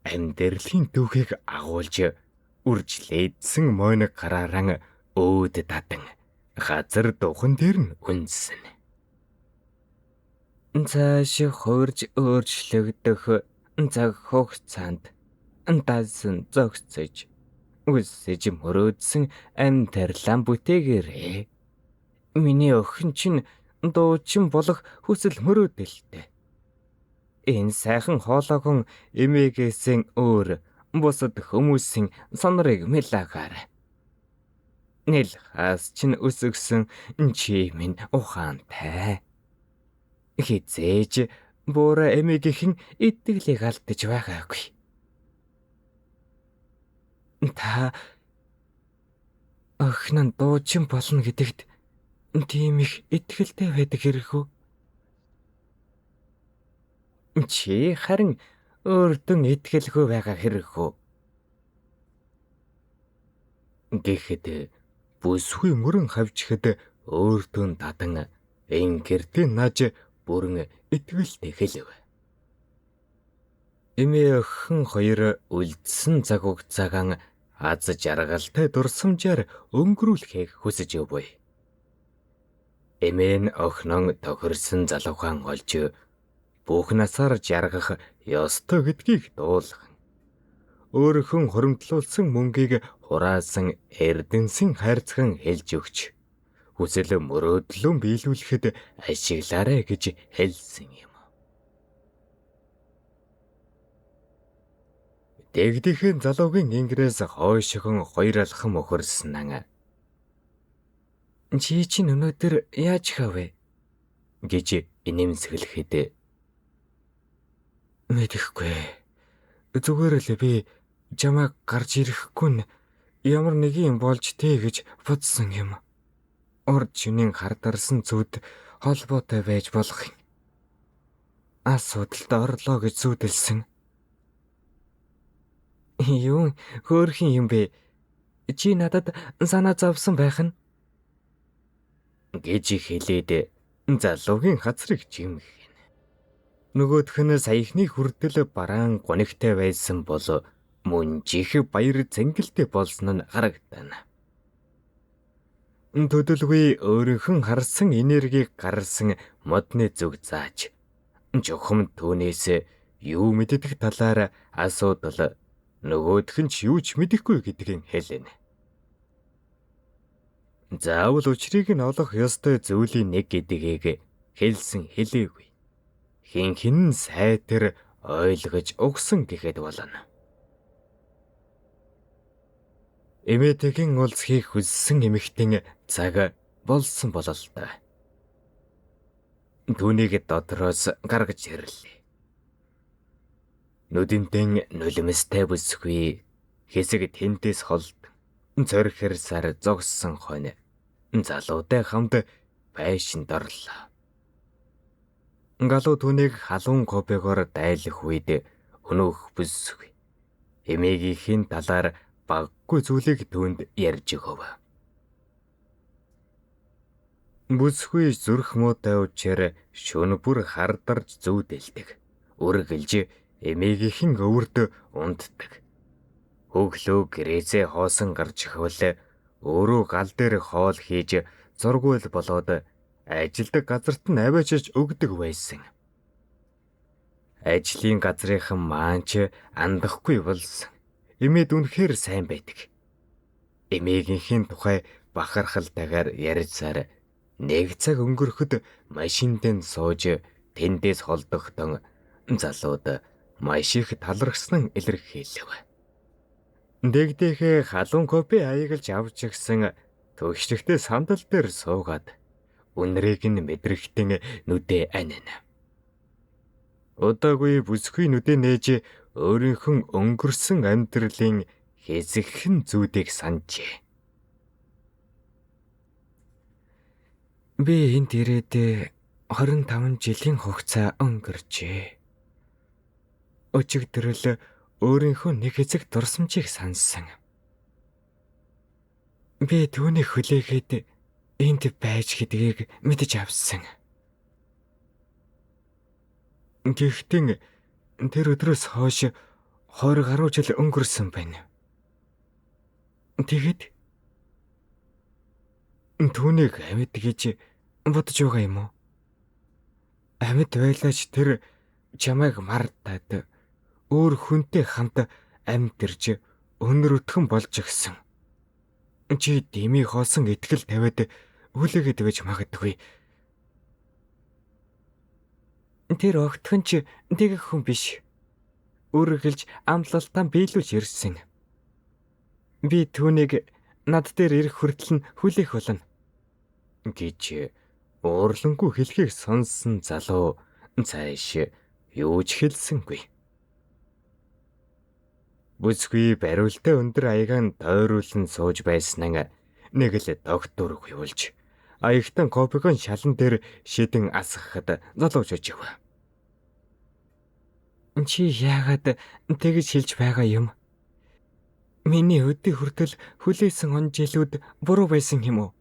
[SPEAKER 1] амьдралын түүхийг агуулж үржлээдсэн мойног гарааран өөд дадан газар духан дээр нь үнсэн. Цааш хуурж өөрчлөгдөх цаг хугацаанд дасан зогсож үсэж мөрөөдсөн амьдралаа бүтээгээрээ. Миний охин чинь дуучин болох хүсэл мөрөөдөлтэй. Энэ сайхан хоолойгон эмээгээс өөр бусад хүмүүсийн сонорыг мэлаагаар. Нэл хаас чинь өсөгсөн чи минь ухаантай. Хизээж буура эмээгийнхэн итгэлийг алдаж байгаагүй. Та охин нь дуучин болно гэдэгт тийм их итгэлтэй байдаг хэрэг үү? Чи харин өөртөө итгэлгүй байгаа хэрэг үү? Гэхэд бүсгүй мөрөн хавчхад өөртөө дадан энгэртээ нааж бүрэн итгэлтэй хэлв. Эмээ охин хоёр үлдсэн цаг хугацаагаан аз жаргалтай дурсамжаар өнгөрүүлэхийг хүсэж буй. Эмээ нь охиноо тохирсон залуухан олж бүх насаар жаргах ёстой гэдгийг дуулган өөрхөн хуримтлуулсан мөнгийг хураасан эрдэнсэн хайрцаган хэлж өгч хүсэл мөрөөдлөө биелүүлэхэд ашиглаарай гэж хэлсэн юм. Дэгдэхэн залуугийн ингэрээс хойшхон хоёр алхам өхөрснэн чи чинь өнөөдөр яаж хавэ гэж инээмсэглэхэд мэдэхгүй. Зүгээр л би чамайг гарч ирэхгүй нь ямар нэг юм болж тээ гэж бодсон юм. Урд шөнийн хардарсан зүуд холбоотой байж болох юм. Асуудалд орлоо гэж зүудэлсэн. Юу хөөрхөн юм бэ? Чи надад санаа зовсон байх нь гэж хэлээд залуугийн хацрыг жимгэх. Нөгөөх нь саяхны хүртэл бараан гонигтай байсан бол мөн чих баяр зэнгэлтэй болсон нь харагдана. Төдөлгүй өөрийнхөө харсан энергийг гаргасан модны зүг зааж жухам түүнээс юу мэддэг талаар асуудал нөгөөх нь ч юу ч мэдэхгүй гэдгийг хэлнэ. Заавал учрыг нь олох ёстой зүйлийн нэг гэдгийг хэлсэн хэлээгүй. Хин сайтар ойлгож угсан гэхэд болно. Эмээтэйгэн уулзахыг хүссэн эмэгтэн цаг болсон бололтой. Түүнийг дотроос гаргаж ирлээ. Нүдэнтэн нулимстай бүсгүй хэсэг тентээс холд цорхир сар зогссон хойно залуутай хамт байшинд орлоо. Галуу түүнийг халуун копигоор дайлах үед өнөөх бүсгүй эмээгийнхэн талаар баггүй зүйлийг түүнд ярьж өгөв. Бүсгүй зүрх муутай учраас шөнө бүр хардарч зүүдэлдэг. Үргэлж эмээгийнхэн өвөрд унтдаг. Хөглөө гэрээсээ хоосон гарч хөвөл өөрөө гал дээр хоол хийж зургуул болоод ажилдаг газарт нь аваачиж өгдөг байсан. Ажлын газрынхан маанч андахгүй болсон. Эмээд үнэхээр сайн байдаг. Эмээгийнхэн тухай бахархалтайгаар ярьцаар нэг цаг өнгөрөхөд машиндээ сууж тэндээс холдохдон залууд маш их талархсан илэрхийлв. Дэгдэхээ халуун копи аягалж авч гисэн төгшрөгтэй сандал дээр суугаад үнрийг нь мэдрэгтэн нүдэ анина. Удаагүй бүсгүй нүдэ нээж өөрийнхөө өнгөрсөн амьдралын хэсэгхэн зүүдийг санджээ. Би энд ирээд 25 жилийн хугацаа өнгөрчээ. Өчигдрөл өөрийнхөө нэг хэсэг дурсамжийг сансан. Би түүнийг хүлээгээд энд байж гэдгийг мэдэж авсан. Гэхдээ тэр өдрөөс хойш 20 гаруй жил өнгөрсөн байна. Тэгэд түүнийг амьд гэж бодож байгаа юм уу? Амьд байлаач тэр чамайг мартаад өөр хүнтэй хамт амьдэрж өнөр өтгөн болж гисэн. Чи дими хоосон итгэл тавиад хүлээгээд байж магадгүй. Тэр огтхон ч тэгэх хүн биш. Үргэлж амлалтаа биелүүлж ирсэн. Би түүнийг над дээр ирэх хүртэл нь хүлээх болно гэж уурлангүй хэлхийг сонссон залуу цааш юу ч хэлсэнгүй. Бүсгүй бариултай өндөр аягаан тойруулан сууж байснаа нэг л доктор хөвөлж аягтан копигон шалан дээр шидэн асгахад залууж очив. Чи яагаад тэгж хэлж байгаа юм? Миний өдөө хүртэл хүлээсэн он жилүүд буруу байсан юм уу?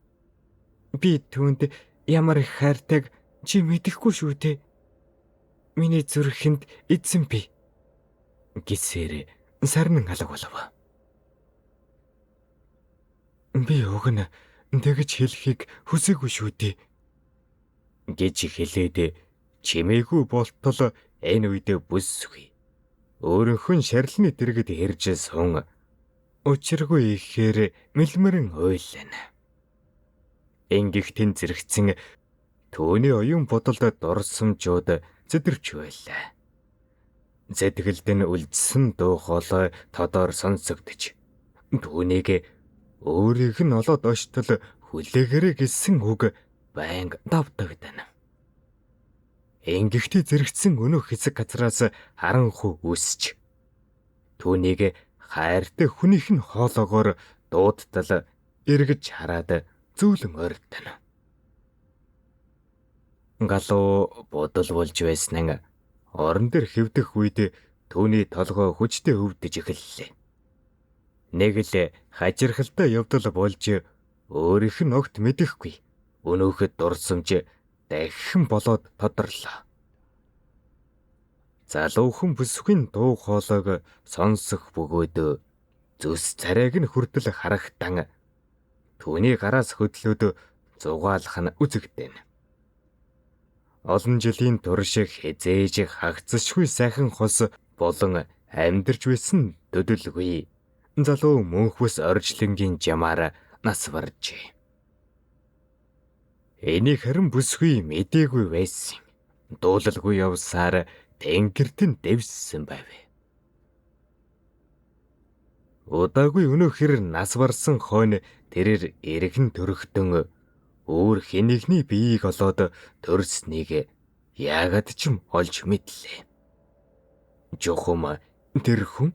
[SPEAKER 1] Би түүнд ямар их хайртайг чи мэдэхгүй шүү дээ. Миний зүрхэнд эзэн би гисээр сарнан алга болов. Би өгнө тэгж хэлхийг хүсээгүй шүү дээ гэж хэлээд чимээгүй болтол энэ үед бүсгүй өөрийнхөө шарилны дэргэд ирж сун учиргүй ихээр мэлмэрэн ойлно. Ингэхтэн зэрэгцэн төөний оюун бодолд дурсамжууд зэдэрч байлаа. Зэтгэлд нь үлдсэн дуу хоолой тодор сонсогдож түүнийг өөрийг нь олоод оштол хүлээгэрэ гэсэн үг байнга давтагдана. Ингэхдээ зэрэгцэн өнөөх хэсэг газраас харанхуй үсч түүнийг хайртай хүнийх нь хоолоогоор дуудтал эргэж хараад зөөлөн ордоно. Галуу бодол болж байснаа орон дээр хэвдэх үед түүний толгой хүчтэй өвдөж эхэллээ. Нэг л хажирхалтай явдал болж өөрийнх нь огт мэдэхгүй. Өнөөхөд дурсамж дахин болоод тодорлоо. Залуухан бүсгүй дуу хоолойг сонсох бөгөөд зүс царайг нь хүртэл харахтан түүний гараас хөдлөөд зугаалах нь үзэгдэнэ. Олон жилийн турш хязээж хагцсгүй сайхан хос болон амьдарч байсан төдөлгүй залуу мөнхөс оржлонгийн жамаар нас баржээ. Энийг харин бүсгүй мэдээгүй байсан. Дуулалгүй явсаар тэнгэрт нь дэвссэн байв. Удаагүй өнөөхөр нас барсан хойно тэрээр эргэн төрөхтөн өөр хэнийхний биеийг олоод төрснийг яагаад ч юм олж мэдлээ. Жухам тэр хүн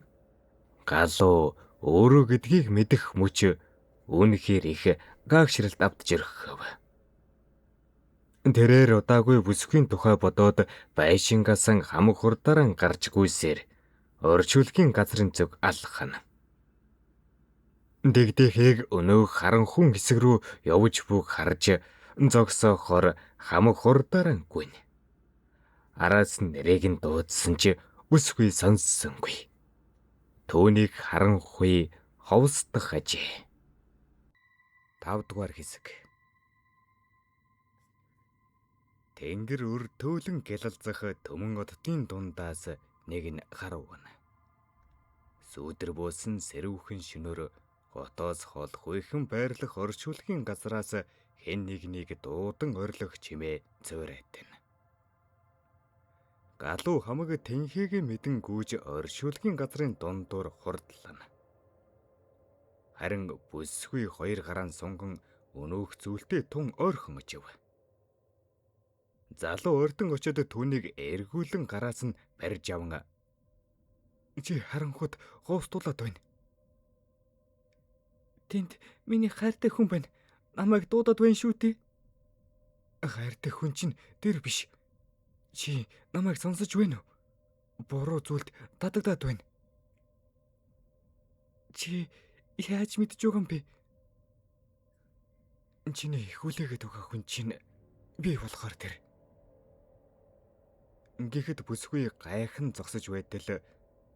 [SPEAKER 1] галуу өөрөө гэдгийг мэдэх мөч үнэхээр их гаагшралт автж өргөв. Тэрээр удаагүй бүсгүй тухай бодоод байшингасан хамаг хурдаараа гарч гүйсээр орчуулгын газрын зүг алхана. Дэгдэхийг өнөөх харанхуун хэсэг рүү явж бүг харж зогсоохоор хамаг хурдаараа гүйн. Араас нь нэрийг нь дуудсан ч бүсгүй сонссонгүй. Түүнийг харанхуй ховсдох ажээ. 5 дугаар хэсэг. Тэнгэр өр төөлөн гялалзах төмөн оддын дундаас нэг нь гарвна. Сүүдэр буусан сэрүүхэн шөнөөр хотоос хол хүйхэн байрлах орчуулгын газраас хэн нэгнийг дуудан орилох чимээ зөөрэтэн. Галуу хамаг тэнхийг мэдэн гүйж оршуулгын газрын дундуур хурдлана. Харин бүсгүй 2 гараан сунган өнөөх зүйлтэй тун ойрхон очив. Залуу ордон очоод түүнийг эргүүлэн гараас нь барьж аван "Чи харанхуйд гоостуулаад байна. Тэнд миний хайртай хүн байна. Намайг дуудаад байна шүү дээ." "Хайртай хүн чинь тэр биш. Чи намайг сонсож байна уу? Буруу зүйлд татагдаад байна. Чи яаж мэдж байгаа юм бэ? Чиний хүлээгээд байгаа хүн чинь би болохоор тэр." Гэхэд бүсгүй гайхан зогсож байтал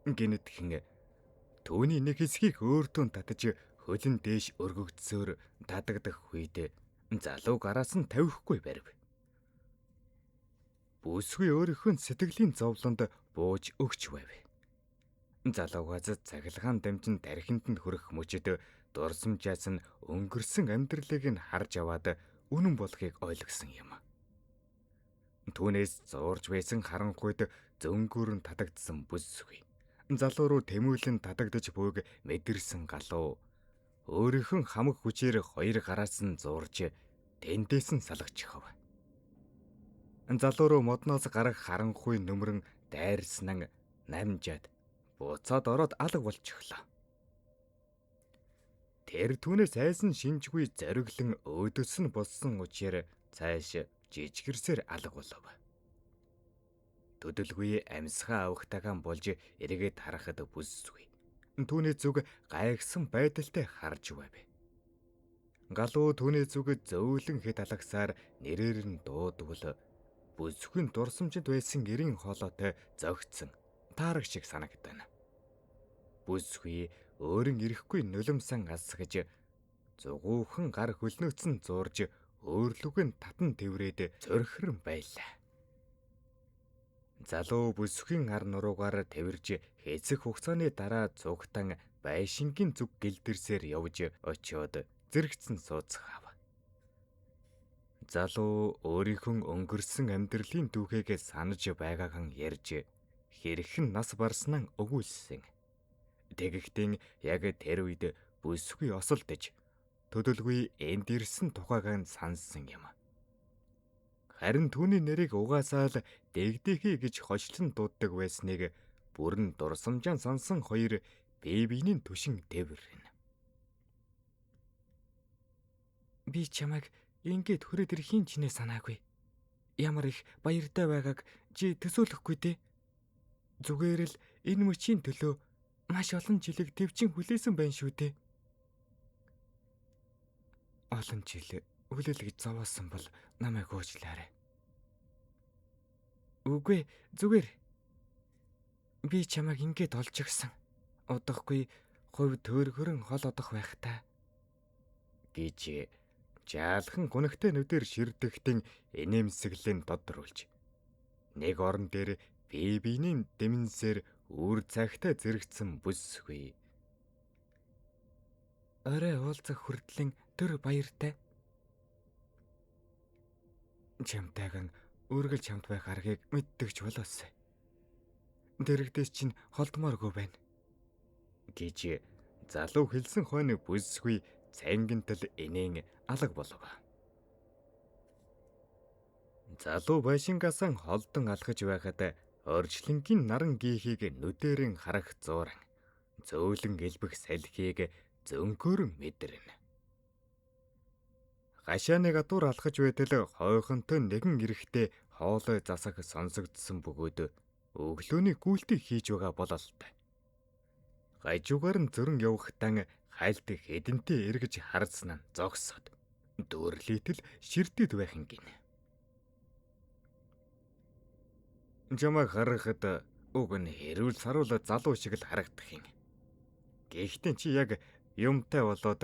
[SPEAKER 1] гинэтхэн түүний нэг хэсгийг өөртөө татаж хөлн дээш өргөгдсөөр татагдах үед залуу гараас нь тавихгүй барив. Бүсгүй өөрийнхөө сэтгэлийн зовлонд бууж өгч байв. Залуугаас цахилгаан дамжин тархинд нь хүрэх мөчөд дурсамжаас нь өнгөрсөн амьдралыг нь харж аваад үнэн болохыг ойлгосон юм. Түүнээс зуурж байсан харанхуйд зөнгөөрн татагдсан бүсгүй. Залуу руу тэмүүлэн татагдж буйг мэдэрсэн галуу өөрийнхөө хамаг хүчээр 2 гараас нь зуурж тэндээс нь салгачихав. Залуу руу модноос гарах харанхуй нөмрөн дайрснан намжаад буцаад ороод алга болчихлоо. Тэр түүнээс айсан шинжгүй зориглон өөдөөс нь болсон учраас цааш жижигэрсээр алга болов. Төдөлгүй амьсгаа авахтайгаан болж эргээд харахад бүсгүй. Түүний зүг гайхсан байдалтай харж байв. Галуу түүний зүг зөөлөн хэд алагсаар нэрээр нь дуудвал бүсгүй дурсамжид байсан эрийн хоолойтой зогцсон таарах шиг санагдана. Бүсгүй өөрийн ирэхгүй нулимсан асгаж зугуухан гар хөлнөөцөн зуурж өөрлөг нь татан тэврээд зөрхрөн байлаа. Залуу бүсгийн ар нуруугаар тэвэрж хэсэг хугацааны дараа цугтан байшингийн зүг гэлдэрсээр явж очиод зэрэгцэн сууцгаав. Залуу өөрийнхөө өнгөрсөн амьдралын түүхийг санаж байгаахан ярьж хэрхэн нас барснаа өгүүлсэн. Тэгэхдээ яг тэр үед бүсгүй осолдож төдөлгүй энд ирсэн тухайг нь сонссон юм. Харин түүний нэрийг угаасаа л дэгдэхий гэж хочлон дууддаг байсныг бүрэн дурсамжаа сонсон 2 бие биенийн түшин дэврэнэ. "Би чамайг ингээд хүрээд ирэхийн чинээ санаагүй. Ямар их баяртай байгааг чи төсөөлөхгүй дээ. Зүгээр л энэ мөчийн төлөө Маш олон жилиг төвчин хүлээсэн байна шүү дээ. Олон жил хүлээлгэж зовоосон бол намайг уучлаарай. Үгүй зүгээр. Би чамайг ингээд олж гисэн. Удахгүй хувь төөргөрөн хол одох байх та. Гэж жаалхан гунигтай нүдээр ширдэгтэн инээмсэглэн додруулж. Нэг орон дээр биений дэмнсээр үр цагтаа зэрэгцсэн бүсгүй. Орой уулзах хүртлэн төр баяртай. Чамтайган үргэлж хамт байх аргыг мэддэгч болоосай. Дэрэгдээс чинь холдмооргүй байна. Гэж залуу хэлсэн хойно бүсгүй цангинтал инээн алга болов. Залуу байшингасан холдон алхаж байхад орчлонгийн наран гихийг нүдэрэн харах зууран зөөлөн элбэх салхийг зөнкөрөн мэдэрнэ. Гашааны гадуур алхаж байтал хойхонтой нэгэн эрэхтэй хоолой засах сонсогдсон бөгөөд өглөөний гүйлтийг хийж байгаа бололтой. Гажуугаар нь зөрөн явахтан хайлт хэдэнтэй эргэж харсан нь зогсоод дөөрлийтэл ширтэд байхын гин. Жамаа харахад уг нь хэрүүл саруул залуу шиг л харагдах юм. Гэхдээ чи яг юмтай болоод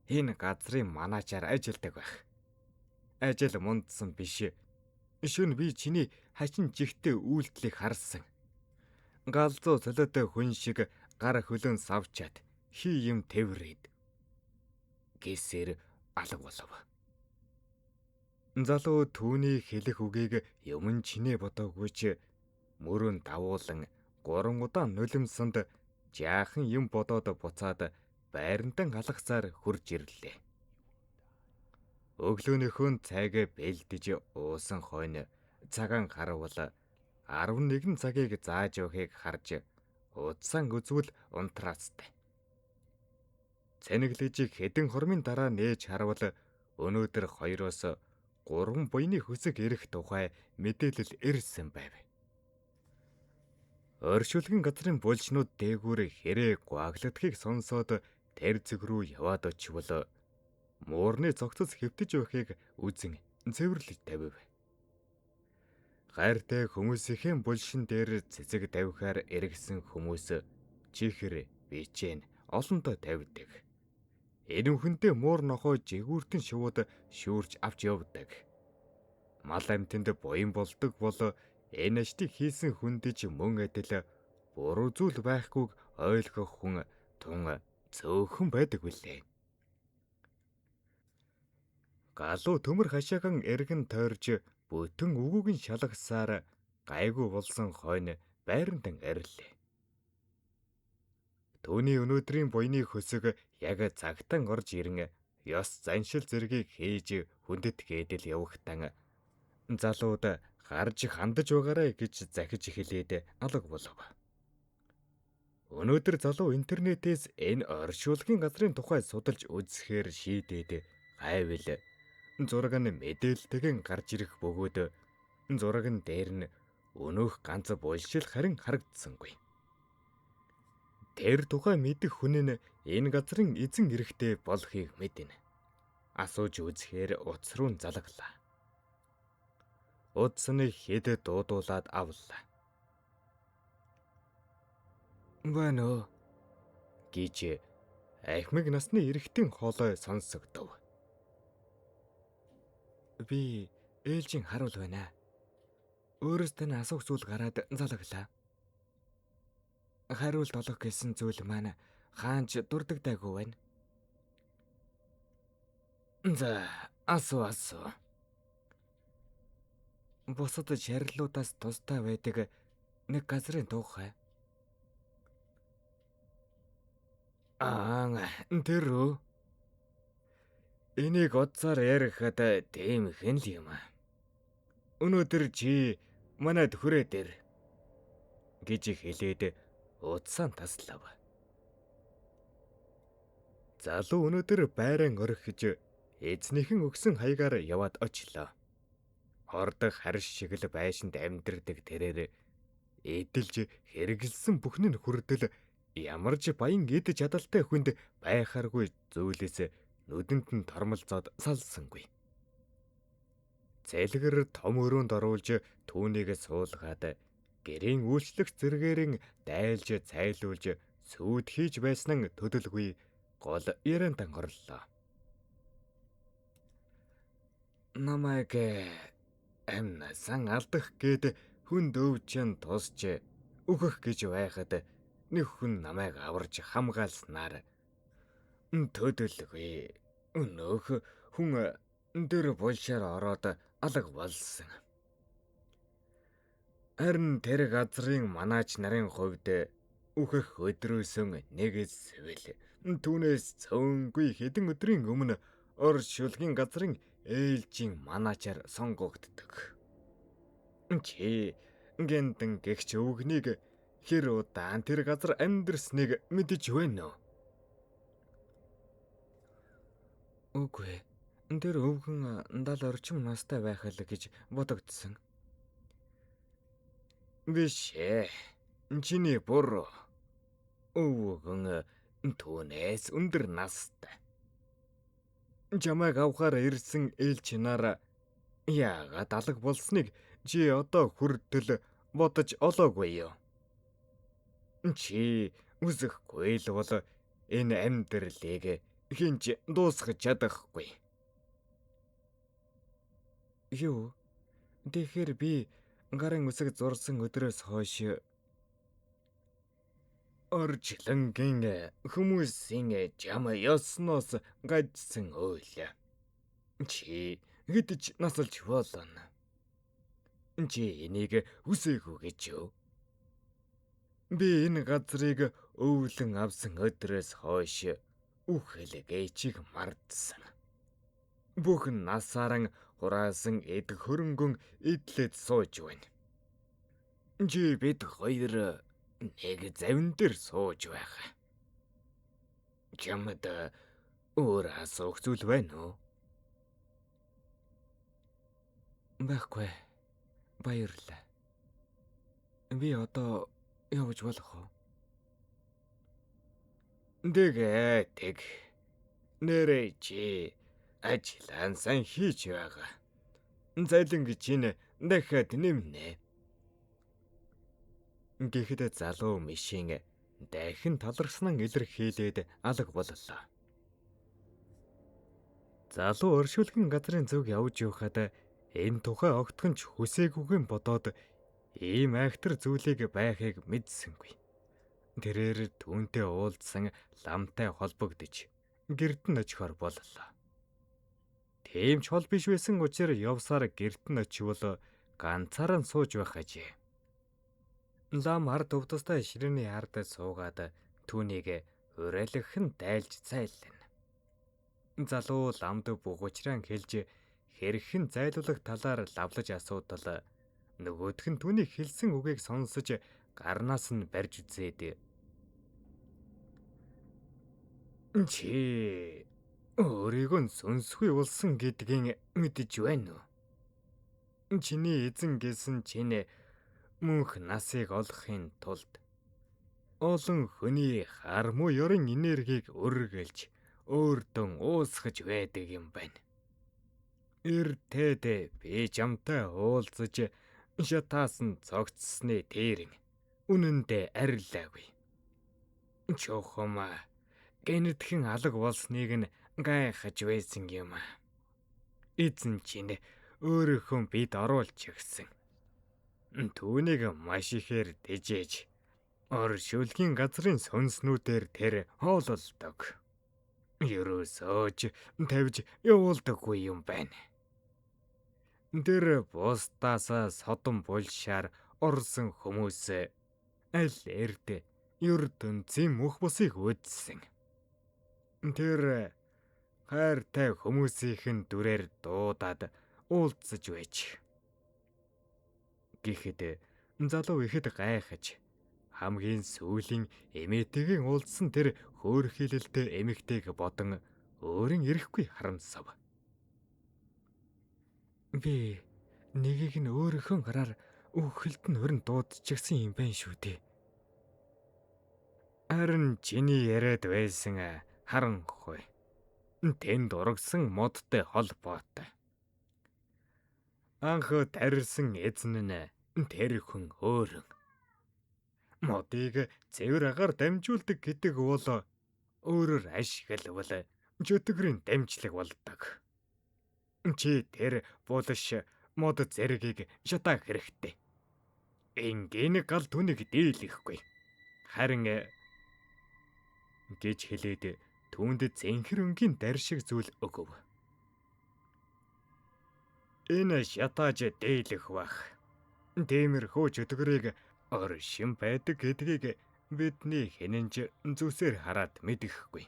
[SPEAKER 1] энэ газрын манаачаар ажилдаг байх. Ажил мундсан биш. Шүн би чиний хачин жигтэй үйлдэлийг харсан. Галзуу солиотой хүн шиг гар хөлөн савчаад хий юм тэврээд. Гэсээр алга болов. Залуу түүний хэлэх үгийг юмн чинээ бодоогүйч мөрөн давуулан 3 удаа нулимсанд жаахан юм бодоод буцаад байрантан алгасаар хурж ирлээ. Өглөөнийхөө цайг бэлдэж уусан хойно цагаан харавал 11 цагийг зааж өгөхийг харж удсан үзвэл унтраацтай. Цэниглэж хэдэн хормын дараа нээж харавал өнөөдөр 2-оос 3 буйны хөсөг ирэх тухай мэдээлэл ирсэн байв. Оршуулгын газрын булчнууд дээгүүр хэрэг гуаглагдахыг сонсоод тэр зүг рүү яваад очивол муурны цогцос хэвтэж байхыг үзэн цэвэрлэж тавив. Гайртай хүмүүсийн булшин дээр цэцэг тавихаар эргэсэн хүмүүс чихэр бичэн олонтой тавьдаг. Энүүхэндээ муур нохой жигүүртэн шууд шүүрч авч явдаг. Мал амьтанд буян болдог бол энэ аштыг хийсэн хүндэж мөн адил буруу зүйл байхгүйг ойлгох хүн тун цөөхөн байдаг билээ. Галуу төмөр хашаахан эргэн тойрж бүтэн өвгөгийн шалгасаар гайгүй болсон хойно байрантан ариллээ. Төвний өнөөдрийн буйны хөсөг яг цагтан орж ирэн ёс заншил зэргийг хийж хүндэт гээдэл явахтан залууд гарч хандаж байгаарай гэж захиж эхлээд алга болов. Өнөөдөр залуу интернетээс энэ оршуулгын газрын тухай судалж үзэхээр шийдээд гайвал зураг нь мэдээлэлтэйгэн гарч ирэх бөгөөд зураг нь дээр нь өнөөх ганц булшил харин харагдсангүй. Тэр тухай мэдэх хүн нь энэ газрын эзэн эрэхтэй болохыг мэднэ. Асууж үзэхээр утас руу залглаа. Утасны хэд дуудуулаад авлаа. Байна гэж ахмиг насны эрэхтэн хоолой сонсогдов. Би ээлжийн харуул байна. Өөрөөсөө нь асуух зүйл гараад залглаа. Хариулт олох гэсэн зүйл маань хаанч дурддаггүй байна. За, асуу. Бусад шарилуудаас тустай байдаг нэг газрын тухай. Тэр үү? Энийг одсоор ярихад тийм хэн л юм. Өнөөдөр чи манайд хүрээ дээр гэж хэлээд удсаа таслав. Залуу өнөөдөр байран орхиж эзнийхэн өгсөн хаягаар яваад очлоо. Хордох харш шиг л байшинд амьдардаг тэрээр эдэлж хэрэгэлсэн бүхэн нь хүрдэл Ямар ч баян идэж чадалтай хүнд байхааргүй зүйлээс нүдэнд нь тормолцоод салсангүй. Цэлгэр том өрөөнд оруулж түүнийг суулгаад гэрийн үйлчлэгч зэргээрэн дайлж цайлуулж сүйд хийж байсан нь төдөлгүй гол яриантай хорлоо. Намайг амнасан алдах гээд хүнд өвчин тусч өгөх гэж байхад нэг хүн намайг аварж хамгаалснаар төдөлгүй өнөөх хүн дэр булшаар ороод алга болсон. Харин тэр газрын манаач нарын хувьд үхэх өдрөөсөн нэг эсвэл түүнээс цөөнгүй хэдэн өдрийн өмнө Орос шүлгийн газрын ээлжийн манаачаар сонгогддог. Чи гэнтэн гэгч өвгнийг хэр удаан тэр газар амьдэрсныг мэдэж байна уу? Үгүй. Тэр өвгөн 70 орчим настай байх л гэж бодогдсон. Биш ээ. Чиний буруу. Өвгөн түүнээс өндөр настай. Жамайг авахаар ирсэн ээлж нараа яагаад алга болсныг чи одоо хүртэл бодож олоогүй юу? Чи үсэхгүй л бол энэ амьдралыг хинч дуусгах чадахгүй. Юу? Тэгэхээр би гарын үсэг зурсан өдрөөс хойш орчлонгийн хүмүүсийн жам ёсноос гажсан үйл. Чи хэдэж насалж болно. Чи энийг үсээгүй гэж юу? Би энэ газрыг өвлөн авсан өдрөөс хойш үхэлгээ чиг мартсан. Бүх насааран хураасан эд хөрөнгөн идлээд сууж байна. Чи бид хоёр нэг завин дээр сууж байх. Чамд өөр асуух зүйл байна уу? Байхгүй. Баярлалаа. Би одоо явж болох уу? Тэг. Нэрээ чи ажиллаан сайн хийж байгаа. Залинг чинь дахиад нэмнэ. Гэхэд залуу мишийн дахин талархснаа илэрхийлээд алга боллоо. Залуу оршуулгын газрын зүг явж явахад энэ тухай огтхонч хүсээгүйгэн бодоод ийм айхтар зүйлийг байхыг мэдсэнгүй. Тэрээр түүнтэй уулзсан ламтай холбогдож гэртэн очихоор боллоо. Тийм ч хол биш байсан учраас явсаар гэртэн очивол ганцаараа сууж байх ажээ. Лам ард өвдөстэй ширээний ард суугаад түүнийг урайлгхан дайлж цайлна. Залуу ламд бугуучраан хэлж хэрхэн зайлуулах талаар лавлаж асуудал нөгөөх нь түүний хэлсэн үгийг сонсож гарнаас нь барьж үзээд чи өөрийгөө сүнсгүй болсон гэдгийг мэдэж байна уу? Чиний эзэн гэсэн чинь мөнх насыг олохын тулд олон хүний хармуу ёрын энергийг үргэлж өөртөө уусгаж байдаг юм байна. Эртээд би чамтай уулзаж шатаас нь цогцсны тэрэн үнэндээ арилаагүй. Чухам гэнэтхэн алга болсныг нь гайхаж байсан юм. Эзэн чинь өөрийнхөө бид оруулж өгсөн. Түүнийг маш ихээр дэжээж оршуулгын газрын сонснүүдээр тэр хоололдог. Ерөөсөө ч тавьж явуулдаггүй юм байна. Тэр бусдаас содон булшаар орсон хүмүүс аль эрд ертөнцийн мөх бусыг үдсэн. Тэр хайртай хүмүүсийн дүрээр дуудаад уулзаж байж. Гэхэд залуу ихэд гайхаж хамгийн сүүлийн эмээтэйгийн уулзсан тэр хөөрхилэлтэй эмэгтэйг бодон өөрийн ирэхгүй харамсав. Би нэгийг нь өөрийнхөө гараар үхэлд нь өрн дуудчихсан юм байна шүү дээ. Харин чиний яриад байсан харанхуй. Тэнд урагсан модтой холбоотой. Анх тарьсан эзэн нь тэр хүн өөрөн. Модыг цэвэр агаар дамжуулдаг гэдэг бол өөрөөр ашиглавал чөтгөрийн дамжлаг болдог. Чи тэр булш мод зэргийг шатаах хэрэгтэй. Энгийн гал түнийг дийлэхгүй. Харин гэж хэлээд түүнд зэнхэр өнгийн дарь шиг зүйл өгөв. Энэ шатааж дийлэх бах. Тиймэрхүү чөтгөрийг оршин байдаг гэдгийг бидний хинэнж зүсээр хараад мэдэхгүй.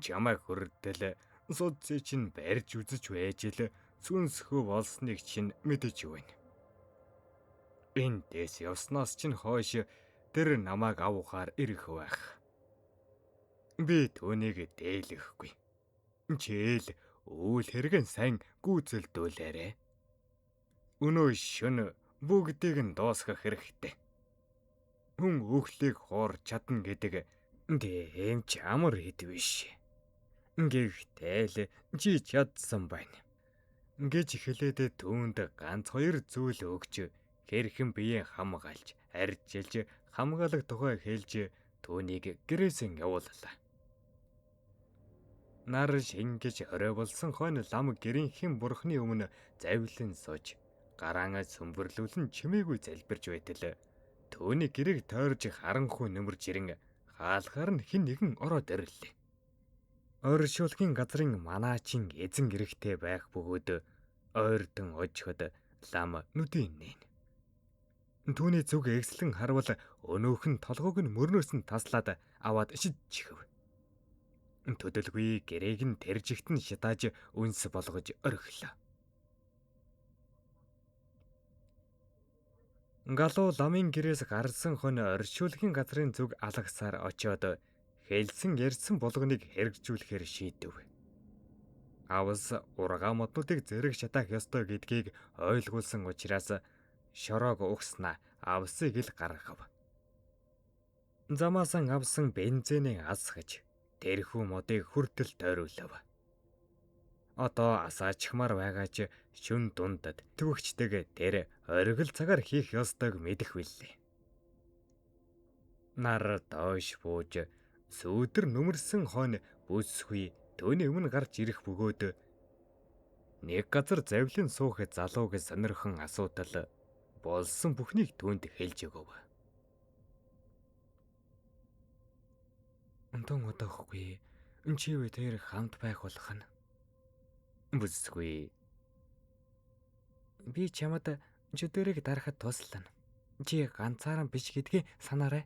[SPEAKER 1] Чамайг хүртэл судсыг чинь барьж үзэж байж л сүнсхүү болсныг чинь мэдэж байна. Эндээс явснаас чинь хойш тэр намайг авахаар ирэх байх. Би түүнийг дээлэхгүй. Чийл үйл хэрэгэн сайн гүйцэлдүүлээрэ. Өнөө шөнө бүгдийг нь дуусгах хэрэгтэй. Хүн өөхлийг хуурч чадна гэдэг тийм ч амар хэд биш. Гэхдээ л чи чадсан байна. Гэж хэлээд түүнд ганц хоёр зүйл өгч хэрхэн биеэ хамгаалж, арчилж, хамгаалах тухай хэлж түүнийг гэрээсээ явууллаа. Нар шингэж орой болсон хойно лам гэрийнхэн бурхны өмнө завилан сууж, гараанаа сөмбөрлүүлэн чимээгүй залбирч байтал түүний гэрийг тойрж харанхуй нөмөрж ирэн хаалгаар нь хэн нэгэн ороод ирлээ. Оршуулгын газрын манаачин эзэн эрэхтэй байх бөгөөд ойртон очиход лам нүдийн нээн. Түүний зүг эгслэн харвал өнөөх нь толгойг нь мөрнөөс нь таслаад аваад шидчихв. Төдөлгүй гэрээг нь тэржигт нь шатааж үнс болгож орхилоо. Галуу ламын гэрээс гарсан хонь оршуулгын газрын зүг алгасаар очиод хэлсэн ярьсан болгоныг хэрэгжүүлэхээр шийдэв. Авс ургаа моднуудыг зэрэг шатаах ёстой гэдгийг ойлгуулсан учраас шороог угснаа авсыг ил гаргав. Замаасан авсан бензинийг асгаж тэрхүү модыг хүртэл тойруулав. Одоо асаачмаар байгаа ч шүн дундад төвөгчдөг тэр оргил цагаар хийх ёстойг мэдэх билээ. Нар доош бууж сүүдэр нүмерсэн хойно бүсгүй төөний өмнө гарч ирэх бөгөөд нэг газар завлин суух залууг сонирхон асуудал болсон бүхнийг түүнд хэлж өгөв. Онтон удахгүй чи вэ тэр хамт байх болох нь. Бүсгүй. Би чамд чөтгөрийг дарахад туслана. Чи ганцаараа биш гэдгийг санаарай.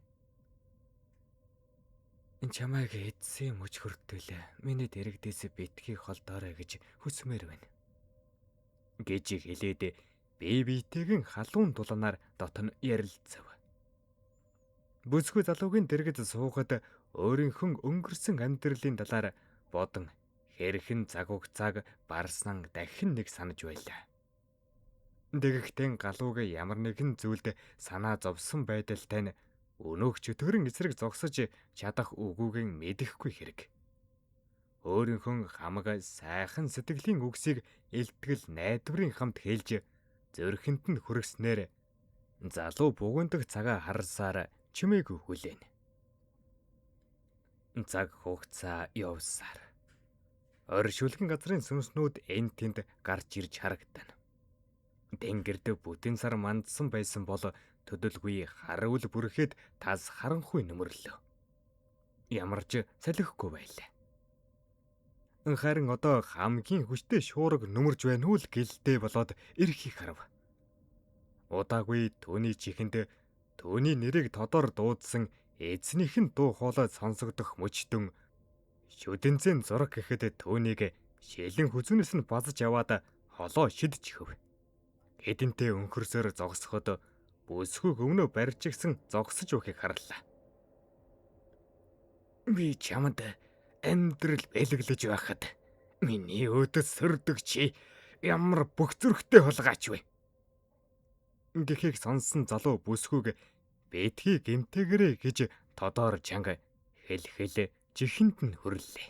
[SPEAKER 1] Чамайг эдсэн мөч хүртэл миний дэрэгдээс битгий холдоорой гэж хүсмээр байна. Гэж хэлээд биетэйгэн халуун дулаанаар дотно ярилцав. Бүсгүй залуугийн дэргэд суухад өөрийнхөө өнгөрсөн амьдралын талаар бодон хэрхэн загугцааг барсан дахин нэг санаж байлаа. Дэгэгтэн галууг ямар нэгэн зүйлд санаа зовсон байдалтай нь өнөөх чөтгөрийн эсрэг зогсож чадах үгүйг мэдэхгүй хэрэг. Өөрийнхөө хамаг сайхан сэтгэлийн үгсийг илтгэл найдварын хамт хэлж зөрхөнд нь хүргэснээр залуу бугуундаг цагаа харсаар чимээгүй хүлээн. Цаг хугацаа явсаар оршуулгын газрын сүнснүүд энд тэнд гарч ирж харагдана. Тэнгэрд бүтэн сар мандсан байсан бол төдөлгүй харуул бүрхэд тас харанхуй нөмөрлөө. Ямарч салхихгүй байлаа. Харин одоо хамгийн хүчтэй шуурга нөмөрж байна уу л гэлтэй болоод ирэхийг харав. Удаагүй түүний чихэнд түүний нэрийг тодор дуудсан эзнийх нь дуу хоолой сонсогдох мөчтөн шүдэнцэн зураг гэхэд түүнийг шилэн хүзүүнээс нь базж аваад холоо шидчихв. Эдэнтэй өнхөрсөөр зогсоход бүсгүй өвнөө барьжигсан зогсож байхыг харлаа. Би чамд амьдрал бэлэглэж байхад миний өөдөс сөрдөг чи ямар бүх зүрхтэй холгаач вэ? Гэхийг сонсон залуу бүсгүйг бэтгий гэмтэгэрэ гэж тодор чанга хэл жихэнд нь хөрлөлээ.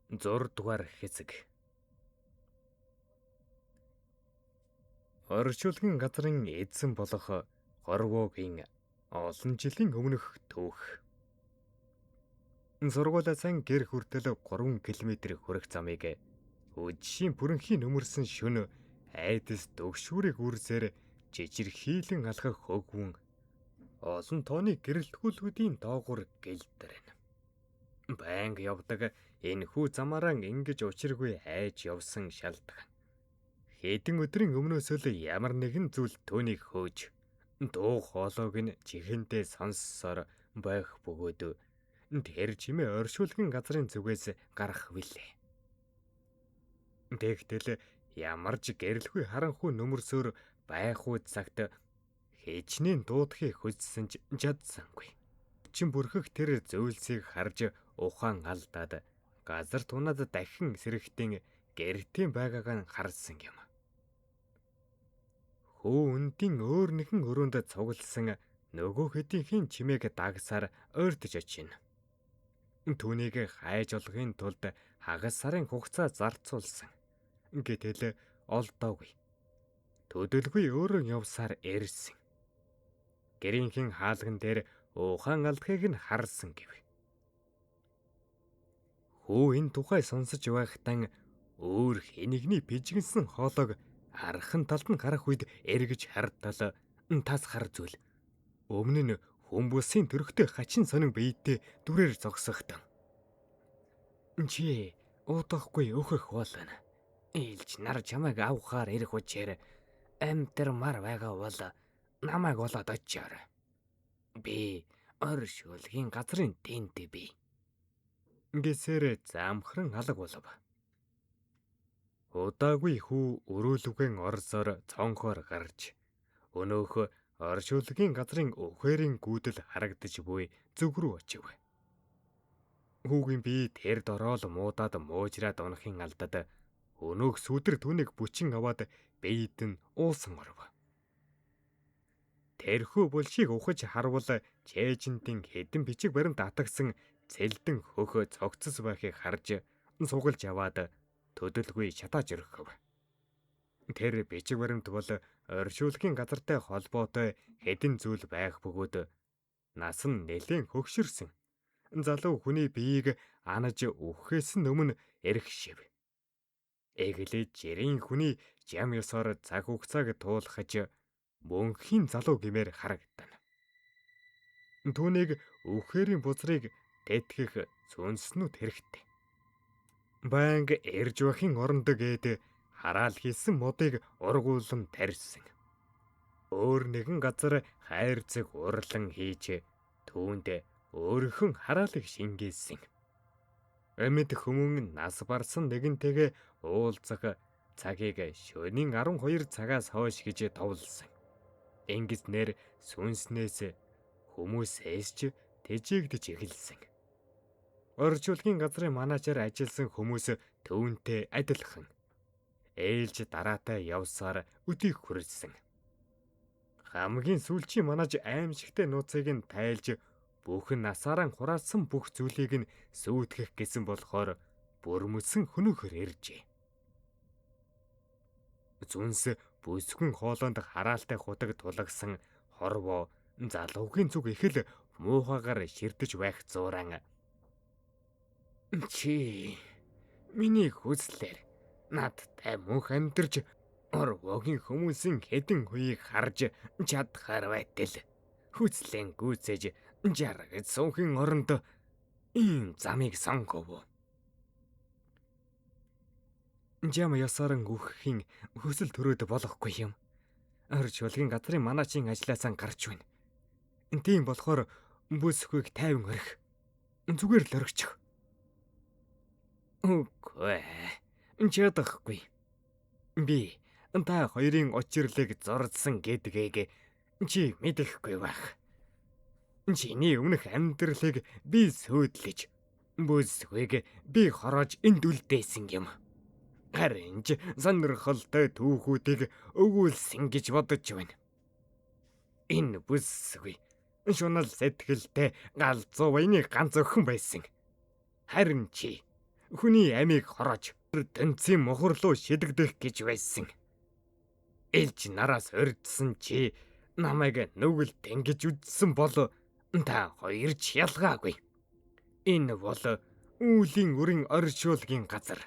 [SPEAKER 1] 6 дугаар хэсэг. Оршуулгын газрын эзэн болох Хорвоогийн олон жилийн өмнөх түүх. Сургуулиас гэр хүртэл 3 км хүрэх замыг өдшийн бүрэнхийн нөмөрсөн шөнө айдас дөгшүүрийг үрсээр жижигхийлэн алхах хөгвөн олон тооны гэрэлтгүүлүүдийн доогуур гэлдэрнэ. Байнга явдаг энэхүү замаараа ингэж учиргүй айж явсан шалтгаан. Хэдэн өдрийн өмнөөс л ямар нэгэн зүйл түүнийг хөөж дуу хоолойг нь чихэндээ сонссоор байх бөгөөд тэр чимээ оршуулгын газрын зүгээс гарах билээ. Тэгтэл ямар ч гэрэлгүй харанхуй нөмөрсөөр байх уу цагт хичнээн дуудахыг хүссэн ч чадсангүй. Чин бүрхэх тэр зөвлсийг харж ухаан алдаад газар тунаад дахин сэрэхтэн гэртийн байгааг нь харсан юм. Хүү үндийн өөр нэгэн өрөөнд цугласан нөгөө хэдийнхэн чимээг дагсаар ойртож очино. Түүнийг хайж олохын тулд хагас сарын хугацаа зарцуулсан. Гэтэл олдоогүй. Төдөлгүй өөрөө явсаар ирсэн. Гэрийнхэн хаалган дээр ухаан алдахыг нь харсан гэв. Хүү энэ тухай сонсож байхдаа өөр хэнийгний пижигнсэн хоолойг архан талд нь гарах үед эргэж хардтал тасхар зүйл. Өмнө нь хүмүүсийн төрхтэй хачин сонин биедээ дүрээр зогсохтон. Чи удахгүй өөхөх болно. Ээлж нар чамайг авахаар ирэх учээр амтэрмар байгаа бол намайг болоод очиор. Би оршуулгын газрын тэнт би. Гэсээр замхран алга болов. Удаагүй хүү өрөөлөгөн орсоор цонхоор гарч өнөөх оршуулгын газрын өхөрийн гүйдэл харагдаж буй зүг рүү очив. Хүүгийн би тэр дороол муудаад муужраад унахын алдад өнөөх сүдэр түүнийг бүчин аваад биед нь уусан оров. Тэрхүү булшийг ухаж харвал чэйжинтийн хэдэн бичиг баримт атагсан цэлдэн хөхө цогцос байхыг харж сугалж аваад төдөлгүй шатааж өргөв. Тэр бичиг баримт бол оршуулгын газартай холбоотой хэдэн зүйл байх бөгөөд нас нь нэлээд хөгшөрсөн залуу хүний биеийг анаж үхэхээс өмнө эрх шив. Эглэж жирийн хүний жам ёсоор цаг хугацааг туулахж мөнхийн залуу гэмээр харагдана. Түүнийг үхээрийн бузрыг тэтгэх сүнснүүд хэрэгтэй. Банг ирж бахын оронд гээд хараал хийсэн модыг ургуулсан тарьсан. Өөр нэгэн газар хайрцаг урлан хийж түүнд өөрхөн хараалыг шингээсэн. Амьд хүмүүн нас барсан нэгэнтэйгээ уулзах цагийг шөнийн 12 цагаас хойш гэж товлсон. Ингэснээр сүнснээс хүмүүс эсж тэжээгдэж эхэлсэн. Оршуулгын газрын манажаар ажилласан хүмүүс түүнтэй адилхан. Ээлж дараатай явсаар өдийг хүрсэн. Хамгийн сүүлчийн манаж аимшигтай нууцыг нь тайлж бүхэн насаараа хураасан бүх зүйлийг нь сүйтгэх гэсэн болохоор бүрмөсөн хөнөөхөр иржээ. Зүнс бүсгүн хоолоонд хараалтай худаг тулгсан хорвоо залуугийн зүг ихэл муухайгаар ширдэж байх зууран. Чи миний хүслээр надтай мөнх амьдарч орвогийн хүмүүсийн хэдэн хуйг харж чадхаар байтал хүслэн гүйцээж жаргаж суухын оронд ийм замыг сонгов. Жам ясаран үхэхийн хөсөл төрөөд болохгүй юм. Оршуулгын газрын манаачин ажилласаа гарч байна. Тийм болохоор бүсгүйг тайван орхих. Зүгээр л орхичих. Үгүй. Чадахгүй. Би та хоёрын учирлыг зурдсан гэдгийг чи мэдэхгүй байх. Чиний өмнөх амьдралыг би сүйдлэж, бүсгүйг би хороож энд үлдээсэн юм. Харин ч сонирхолтой түүхүүдийг өгүүлсэн гэж бодож байна. Энэ бүсгүй Шунал сэтгэлтэй галзуу баяны ганц охин байсан. Харин чи хүний амийг хороож тэнцийн мохорлоо шидэгдэх гэж байсан. Элж нараас урьдсан чи намайг нүгэл тэнгиж үдсэн бол та хоёр ч ялгаагүй. Энэ бол үүлийн өрийн оршуулгын газар.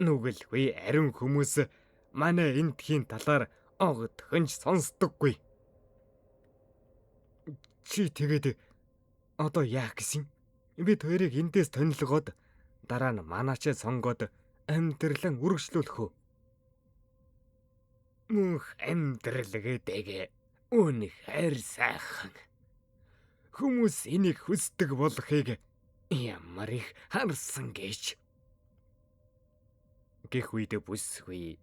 [SPEAKER 1] Нүгэлгүй ариун хүмүүс манай эндхийн талаар огт хөнж сонсдоггүй. Чи тэгээд одоо яах гэсэн? Бид хоёрыг эндээс тонилгоод дараа нь манаачаа сонгоод амьдралаа үргэлжлүүлэх үү? Мөнх амьдрал гэдэг үнэхээр сайхан. Хүмүүс энийг хүсдэг болохыг ямар их харсан гэж. Гэх үед бүсгүй.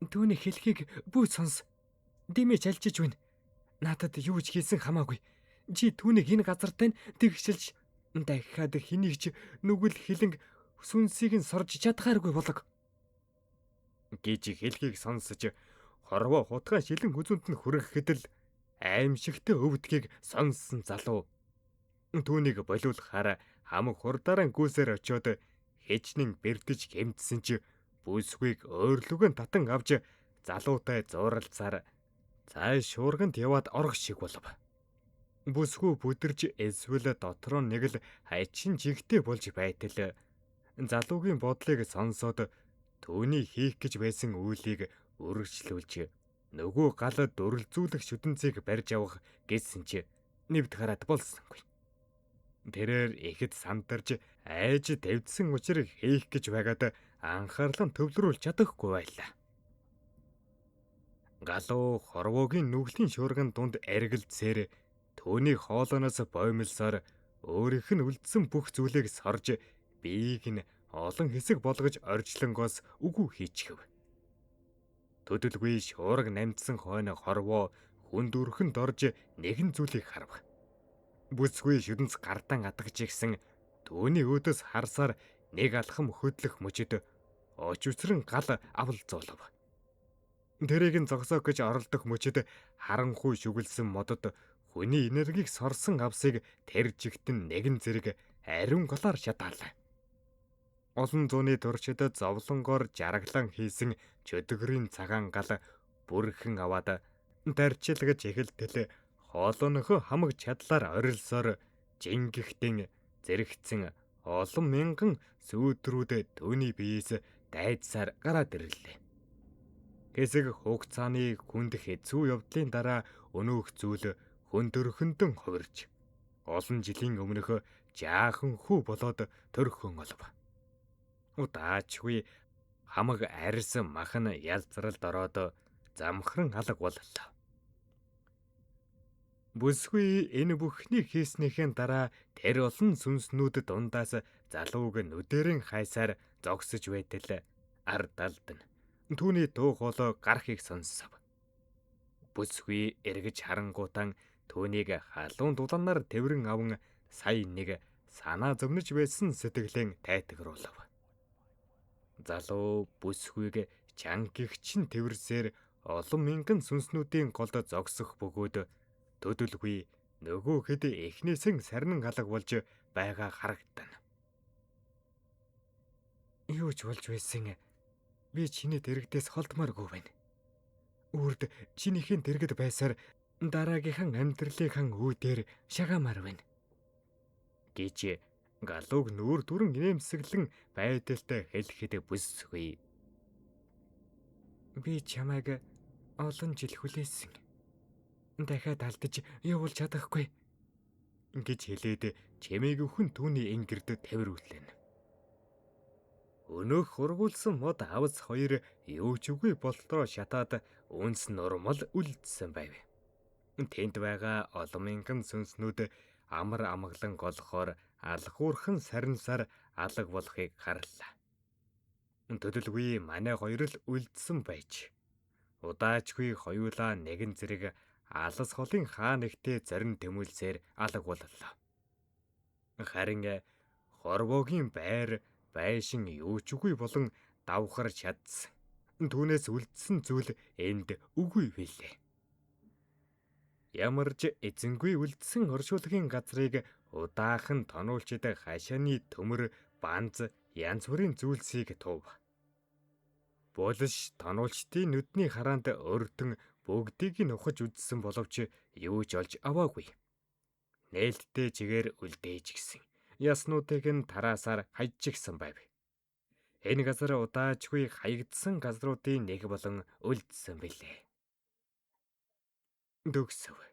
[SPEAKER 1] Түүний хэлхийг бүх сонс. Димэж альчиж байна. Надад юу ч хийсэн хамаагүй. Чи түүнийг энэ газартай нь тэгшилж дахиад хэнийг ч нүгэл хилэнг сүнсийг нь сорж чадхааргүй болог. Гэж хэлхийг сонсож хорвоо хутгаа шилэн хүзүнд нь хүрэхэд л аимшигтэй өвдгийг сонссон залуу. Түүнийг болиулахаар хамаг хурдаараа гүйсээр очиод хичнээн бэрдэж гэмтсэн чи бүсгүйг ойрлогон татан авч залуутай зууралцаар цааш шуурганд яваад орох шиг болов. Бүсгүй бүдэрж эсвэл дотроо нэг л хайчин жигтэй болж байтал залуугийн бодлыг сонсоод түүний хийх гэж байсан үйлийг үргэлжлүүлж нөгөө гал дүрлзүүлэх шүтэнцийг барьж авах гэсэн чи нэвд хараад болсонгүй. Тэрээр ихэд сандарч айж тавьдсан учрыг хийх гэж байгаад анхаарлаа төвлөрүүлж чадахгүй байлаа. Галуу хорвоогийн нүглийн шуурган дунд эргэлзээр түүний хоолооноос боомлсоор өөрийнх нь үлдсэн бүх зүйлийг сорж биеийг нь олон хэсэг болгож оржлонгоос үгүй хийчихв. Төдөлгүй шуурга намдсан хойно хорвоо хүнд өрхөнд орж нэгэн зүйлийг харав. Бүсгүй шүдэнц гартан атгаж игсэн түүний өөдөөс харсаар нэг алхам хөдлөх мөчөд очвцран гал авалзуулав. Тэрийг нь зогсоох гэж оролдох мөчөд харанхуй шүглсэн модод хүний энергийг сорсон авсыг тэр жигтэн нэгэн зэрэг ариун голоор шатаалаа. Олон зууны туршид зовлонгоор жаргалан хийсэн чөдгөрийн цагаан гал бүрхэн аваад дарчилгаж эхэлтэл хоолойнохоо хамаг чадлаар орилсоор жингихтэн зэрэгцэн олон мянган сүйдрүүд түүний биеэс дайдсаар гараад ирлээ. Хэсэг хугацааны хүндх эцүү явдлын дараа өнөөх зүйл хөндөрхөндөн хувирж олон жилийн өмнөх жаахан хүү болоод төрхөн олов. Удаачгүй хамаг арьс махан ялцралд ороод замхран алга боллоо. Бүсгүй энэ бүхнийг хийснийхэн дараа тэр олон сүнснүүд дундаас залууг нүдэрэн хайсаар зогсож байтал ард алдан түүний дуу хоолой гарахыг сонссов. Бүсгүй эргэж харангуутан түүнийг халуун дулаанаар тэврэн аван сая нэг санаа зовниж байсан сэтгэлэн тайтгаруулав. Залуу бүсгүйг чангигчин тэвэрсээр олон мянган сүнснүүдийн голд зогсох бөгөөд төдөлгүй нөгөө хэд эхнээсэн сарнин алга болж байгаа харагдана. Юу ч болж байсан. Би чиний дэрэгдээс холдмааргүй байна. Үрд чинийхэн дэрэгд байсаар дараагийнхан амьдралынхан үүдээр шагаамаар байна. Гэж галууг нүүр дүрэн нэмсэглэн байдалтай хэлэхэд бүсгүй. Би чамайг олон жил хүлээсэн. Дахиад алдаж явуулж чадахгүй. Гэж хэлээд чимээг өхөн түүний энгэрд тавируулна. Өнөөх хургуулсан мод авс хоёр юу ч үгүй болтроо шатаад үнс нурмал үлдсэн байв. Тэнд байгаа олон мянган сүнснүүд амар амгалан голохоор алхуурхан сарнсаар алга болохыг харлаа. Төдөлгүй манай хоёр л үлдсэн байж. Удаачгүй хоёулаа нэгэн зэрэг алс холын хаа нэгтээ зарим тэмүүлсээр алга боллоо. Харин хорвоогийн байр байшин юу ч үгүй болон давхар чадсан. Түүнээс үлдсэн зүйл энд үгүй билээ. Ямар ч эзэнгүй үлдсэн оршуулгын газрыг удаахан тонуулчид хашааны төмөр, банз, янз бүрийн зүйлсийг тув. Булш тонуулчдын нүдний хараанд өртөн бүгдийг нь ухаж үзсэн боловч юу ч олж аваагүй. Нээлттэй чигээр үлдээж гисэн. Яснуудыг нь тараасаар хajигсан байв. Энэ газар удаажгүй хаягдсан газруудын нэг болон үлдсэн билээ. Дөгсөв.